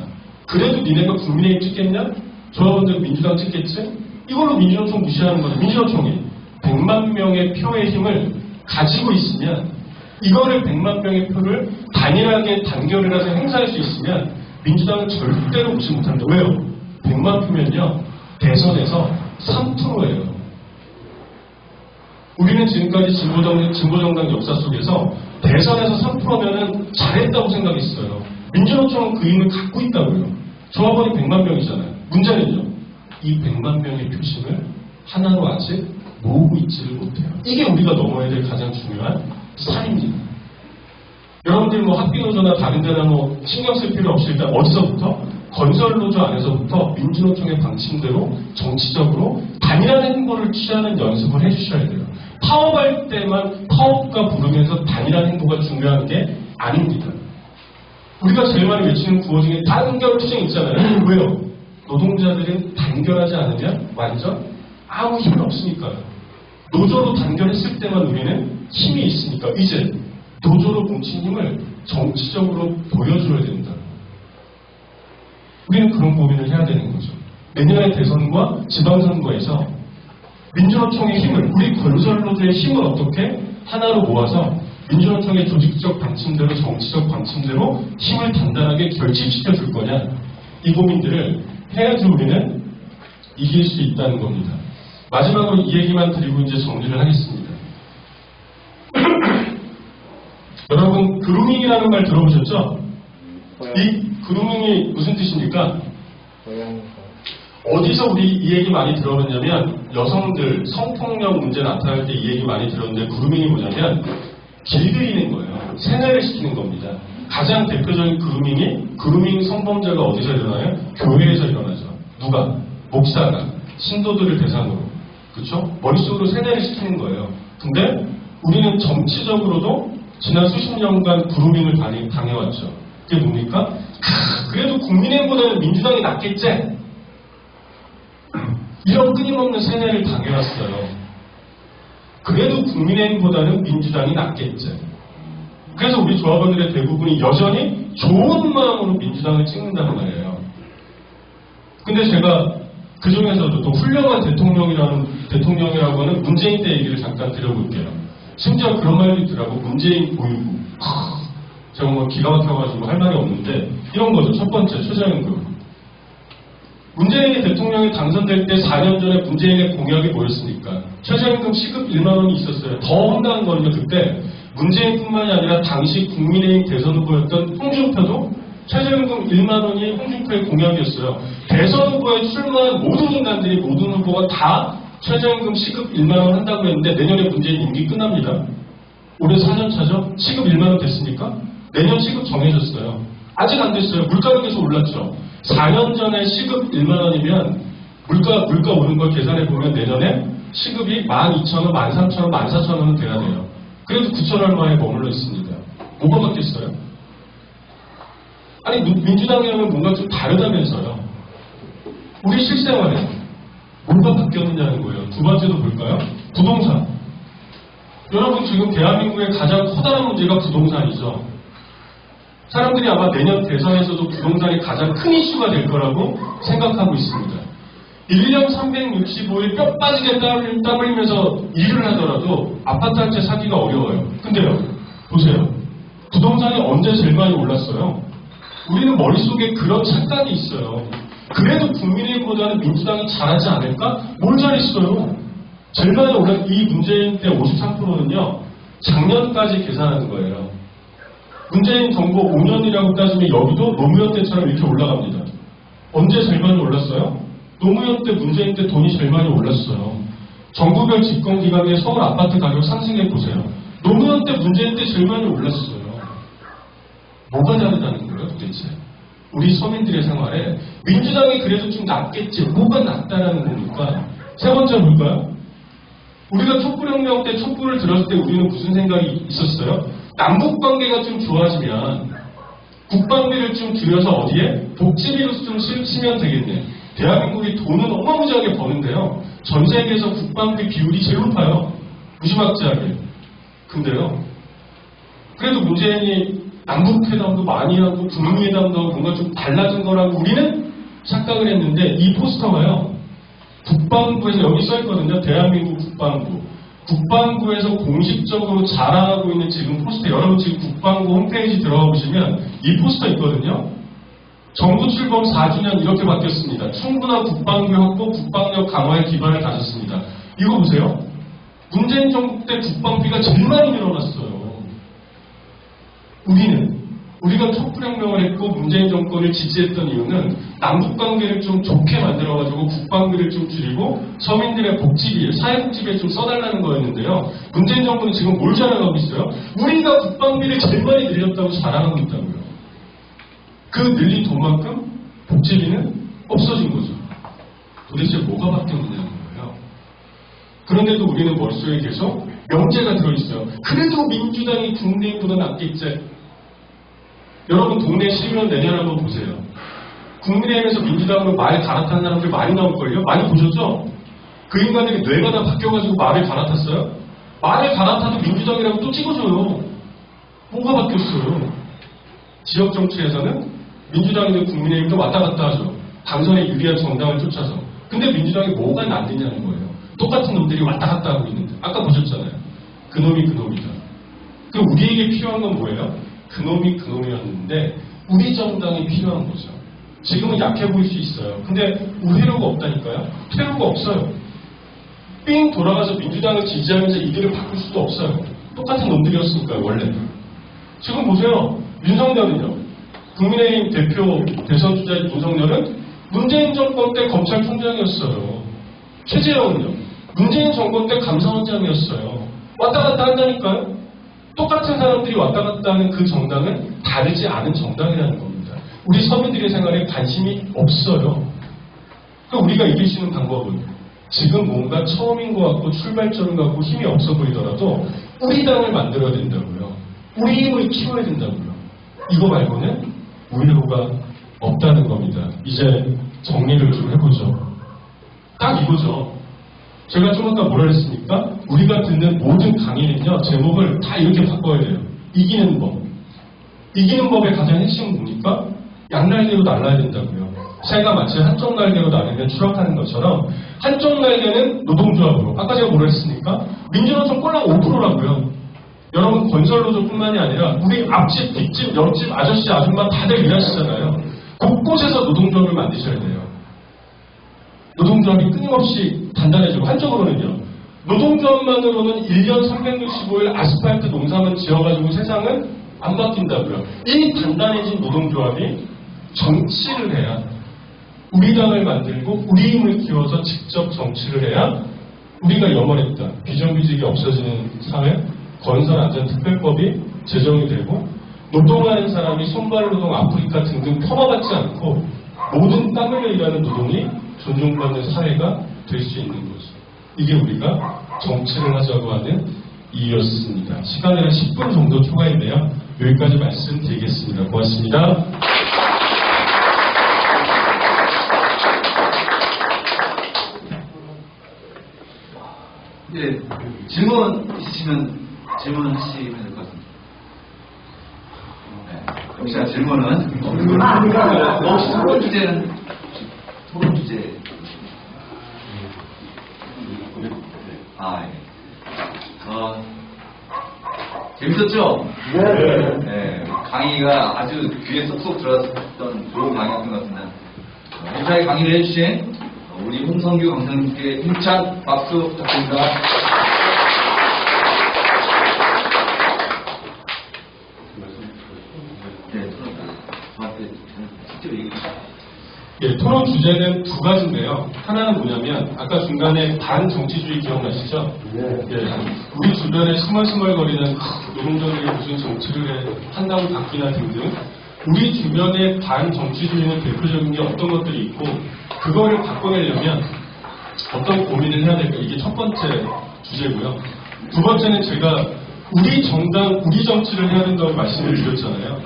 그래도 니네가 국민의힘 찍겠냐? 조합원들 민주당 찍겠지? 이걸로 민주노총 무시하는 거죠. 민주노총이 100만 명의 표의 힘을 가지고 있으면, 이거를 100만 명의 표를 단일하게 단결을 해서 행사할 수 있으면 민주당은 절대로 무시 못합니다. 왜요? 100만 표면요, 대선에서 3%예요. 우리는 지금까지 진보정당 역사 속에서 대선에서 3%면은 잘했다고 생각했어요. 민주노총은 그 힘을 갖고 있다고요. 조합원이 100만 명이잖아요. 문제는요, 이 100만 명의 표심을 하나로 아직 모으고 있지를 못해요. 이게 우리가 넘어야 될 가장 중요한 산입니다. 여러분들 뭐 학비노조나 다른 데나 뭐 신경 쓸 필요 없이 일단 어디서부터? 건설노조 안에서부터 민주노총의 방침대로 정치적으로 단일한 행보를 취하는 연습을 해주셔야 돼요. 파업할 때만 파업가 부르면서 단일한 행보가 중요한 게 아닙니다. 우리가 제일 많이 외치는 구호 중에 단결 투쟁 있잖아요. 왜요? 노동자들은 단결하지 않으면 완전 아무 힘이 없으니까요. 노조로 단결했을 때만 우리는 힘이 있으니까 이제 노조로 뭉친 힘을 정치적으로 보여줘야 된다. 우리는 그런 고민을 해야 되는 거죠. 내년의 대선과 지방선거에서 민주노총의 힘을, 우리 건설노조의 힘을 어떻게 하나로 모아서 민주노총의 조직적 방침대로, 정치적 방침대로 힘을 단단하게 결집시켜 줄 거냐, 이 고민들을 해야지 우리는 이길 수 있다는 겁니다. 마지막으로 이 얘기만 드리고 이제 정리를 하겠습니다. 여러분, 그루밍이라는 말 들어보셨죠? 이 그루밍이 무슨 뜻입니까? 어디서 우리 이 얘기 많이 들어봤냐면, 여성들 성폭력 문제 나타날 때 이 얘기 많이 들었는데, 그루밍이 뭐냐면 길들이는 거예요. 세뇌를 시키는 겁니다. 가장 대표적인 그루밍 성범죄가 어디서 일어나요? 교회에서 일어나죠. 누가? 목사가 신도들을 대상으로, 그렇죠? 머릿속으로 세뇌를 시키는 거예요. 근데 우리는 정치적으로도 지난 수십 년간 그루밍을 당해왔죠. 그게 뭡니까? 그래도 국민의힘보다는 민주당이 낫겠지? 이런 끊임없는 세뇌를 당해왔어요. 그래도 국민의힘보다는 민주당이 낫겠지. 그래서 우리 조합원들의 대부분이 여전히 좋은 마음으로 민주당을 찍는다는 말이에요. 근데 제가 그 중에서도 또 훌륭한 대통령이라고 하는 문재인 때 얘기를 잠깐 드려볼게요. 심지어 그런 말도 있더라고. 문재인 보유고. 제가 뭐 기가 막혀가지고 할 말이 없는데, 이런 거죠. 첫 번째, 최저임금. 문재인이 대통령이 당선될 때 4년 전에 문재인의 공약이 뭐였습니까? 최저임금 시급 1만 원이 있었어요. 더 황당한 거는 그때 문재인뿐만이 아니라 당시 국민의힘 대선 후보였던 홍준표도 최저임금 1만 원이 홍준표의 공약이었어요. 대선 후보에 출마한 모든 인간들이, 모든 후보가 다 최저임금 시급 1만 원 한다고 했는데, 내년에 문재인 임기 끝납니다. 올해 4년 차죠? 시급 1만 원 됐습니까? 내년 시급 정해졌어요. 아직 안 됐어요. 물가가 계속 올랐죠. 4년 전에 시급 1만 원이면 물가 오른 걸 계산해 보면 내년에 시급이 12,000원, 13,000원, 14,000원은 돼야 돼요. 그래도 9,000원 얼마에 머물러 있습니다. 뭐가 바뀌었어요? 아니, 민주당이라면 뭔가 좀 다르다면서요. 우리 실생활에 뭐가 바뀌었느냐는 거예요. 두 번째도 볼까요? 부동산. 여러분, 지금 대한민국의 가장 커다란 문제가 부동산이죠. 사람들이 아마 내년 대선에서도 부동산이 가장 큰 이슈가 될 거라고 생각하고 있습니다. 1년 365일 뼈 빠지게 땀 흘리면서 일을 하더라도 아파트 한 채 사기가 어려워요. 근데요, 보세요. 부동산이 언제 제일 많이 올랐어요? 우리는 머릿속에 그런 착각이 있어요. 그래도 국민의힘보다는 민주당이 잘하지 않을까? 뭘 잘했어요? 제일 많이 올랐, 이 문재인 때 53%는요, 작년까지 계산하는 거예요. 문재인 정부 5년이라고 따지면 여기도 노무현 때처럼 이렇게 올라갑니다. 언제 제일 많이 올랐어요? 노무현 때, 문재인 때 돈이 제일 많이 올랐어요. 정부별 집권기간에 서울 아파트 가격 상승해 보세요. 노무현 때, 문재인 때 제일 많이 올랐어요. 뭐가 다르다는 거예요, 도대체? 우리 서민들의 생활에 민주당이 그래도 좀 낫겠지. 뭐가 낫다라는 겁니까? 세 번째 볼까요? 우리가 촛불혁명 때 촛불을 들었을 때 우리는 무슨 생각이 있었어요? 남북관계가 좀 좋아지면 국방비를 좀 줄여서 어디에? 복지비로 좀 쓰면 되겠네. 대한민국이 돈은 어마무지하게 버는데요. 전 세계에서 국방비 비율이 제일 높아요. 무지막지하게. 근데요. 그래도 문재인이 남북회담도 많이 하고 북미회담도 하고 뭔가 좀 달라진 거라고 우리는 착각을 했는데 이 포스터가요. 국방부에서 여기 써있거든요. 대한민국 국방부. 국방부에서 공식적으로 자랑하고 있는 지금 포스터, 여러분 지금 국방부 홈페이지 들어가 보시면 이 포스터 있거든요. 정부 출범 4주년 이렇게 바뀌었습니다. 충분한 국방비 확보, 국방력 강화에 기반을 다졌습니다. 이거 보세요. 문재인 정부 때 국방비가 제일 많이 늘어났어요. 우리가 촛불혁명을 했고 문재인 정권을 지지했던 이유는 남북관계를 좀 좋게 만들어가지고 국방비를 좀 줄이고 서민들의 복지비, 사회복지비에 좀 써달라는 거였는데요. 문재인 정부는 지금 뭘 자랑하고 있어요? 우리가 국방비를 제일 많이 늘렸다고 자랑하고 있다고요. 그 늘린 돈만큼 복지비는 없어진 거죠. 도대체 뭐가 바뀌었느냐는 거예요. 그런데도 우리는 머릿속에 계속 명제가 들어있어요. 그래도 민주당이 국민의힘보다 낫겠지. 여러분 동네 시민 내년 한번 보세요. 국민의힘에서 민주당으로 말 갈아탄 사람들 많이 나올걸요? 많이 보셨죠? 그 인간들이 뇌가 다 바뀌어가지고 말을 갈아탔어요? 말을 갈아타도 민주당이라고 또 찍어줘요. 뭐가 바뀌었어요? 지역 정치에서는 민주당이든 국민의힘도 왔다 갔다 하죠. 당선에 유리한 정당을 쫓아서. 근데 민주당이 뭐가 낫느냐는 거예요. 똑같은 놈들이 왔다 갔다 하고 있는데. 아까 보셨잖아요. 그놈이 그놈이다. 그럼 우리에게 필요한 건 뭐예요? 그놈이 그놈이었는데 우리 정당이 필요한 거죠. 지금은 약해 보일 수 있어요. 근데 우회로가 없다니까요. 퇴로가 없어요. 삥 돌아가서 민주당을 지지하면서 이들을 바꿀 수도 없어요. 똑같은 놈들이었으니까요. 원래. 지금 보세요. 윤석열은요. 국민의힘 대표 대선 주자인 윤석열은 문재인 정권 때 검찰총장이었어요. 최재형은요. 문재인 정권 때 감사원장이었어요. 왔다 갔다 한다니까요. 똑같은 사람들이 왔다 갔다 하는 그 정당은 다르지 않은 정당이라는 겁니다. 우리 서민들의 생활에 관심이 없어요. 그러니까 우리가 이길 수 있는 방법은 지금 뭔가 처음인 것 같고 출발점인 것 같고 힘이 없어 보이더라도 우리 당을 만들어야 된다고요. 우리 힘을 키워야 된다고요. 이거 말고는 우회로가 없다는 겁니다. 이제 정리를 좀 해보죠. 딱 이거죠. 제가 좀 아까 뭐라 그랬습니까? 우리가 듣는 모든 강의는요, 제목을 다 이렇게 바꿔야 돼요. 이기는 법. 이기는 법의 가장 핵심은 뭡니까? 양날개로 날라야 된다고요. 새가 마치 한쪽 날개로 날으면 추락하는 것처럼 한쪽 날개는 노동조합으로. 아까 제가 뭐라 했습니까? 민주노총 꼴랑 5%라고요. 여러분 건설노조뿐만이 아니라 우리 앞집, 뒷집, 옆집 아저씨, 아줌마 다들 일하시잖아요. 곳곳에서 노동조합을 만드셔야 돼요. 노동조합이 끊임없이 단단해지고 한쪽으로는요. 노동조합만으로는 1년 365일 아스팔트 농사만 지어가지고 세상은 안 바뀐다고요. 이 단단해진 노동조합이 정치를 해야 우리 당을 만들고 우리 힘을 키워서 직접 정치를 해야 우리가 염원했던 비정규직이 없어지는 사회, 건설안전특별법이 제정이 되고 노동하는 사람이 손발노동, 아프리카 등등 폄하받지 않고 모든 땀 흘려 일하는 노동이 존중받는 사회가 될 수 있는 거죠. 이게 우리가 정치를 하자고 하는 이유였습니다. 시간에는 10분 정도 초과했네요. 여기까지 말씀드리겠습니다. 고맙습니다. 네, 질문 있으시면 질문하시면 될 것 같습니다. 네, 역시나 질문은 토론 주제는 토론 주제. 재밌었죠? 네. 강의가 아주 귀에 쏙쏙 들어왔던 좋은 강의였던 것 같습니다. 인사의 강의를 해주신 우리 홍성규 강사님께 힘찬 박수 부탁드립니다. 네, 저한테 직접 얘기해 주세요. 예, 토론 주제는 두 가지인데요. 하나는 뭐냐면 아까 중간에 반정치주의 기억나시죠? 네. 예, 우리 주변에 스멀스멀거리는 노동자들이 무슨 정치를 한다고 바뀌나 등등 우리 주변의 반정치주의는 대표적인 게 어떤 것들이 있고 그거를 바꿔내려면 어떤 고민을 해야 될까? 이게 첫 번째 주제고요. 두 번째는 제가 우리 정당, 우리 정치를 해야 된다고 말씀을 드렸잖아요.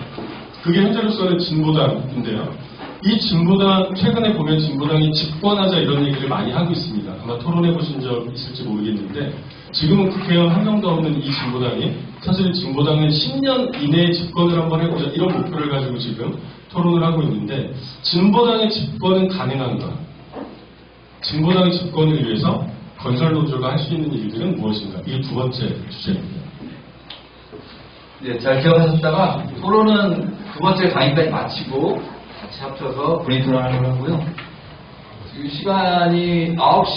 그게 현재로서는 진보당인데요. 이 진보당, 최근에 보면 진보당이 집권하자 이런 얘기를 많이 하고 있습니다. 아마 토론해 보신 적 있을지 모르겠는데 지금은 국회의원 한 명도 없는 이 진보당이 사실은 진보당은 10년 이내에 집권을 한번 해보자 이런 목표를 가지고 지금 토론을 하고 있는데 진보당의 집권은 가능한가? 진보당의 집권을 위해서 건설노조가 할 수 있는 일들은 무엇인가? 이게 두 번째 주제입니다. 네, 잘 기억하셨다가 토론은 두 번째 강의까지 마치고 같이 합쳐서 본인 토론하려고 하고요. 지금 시간이 9시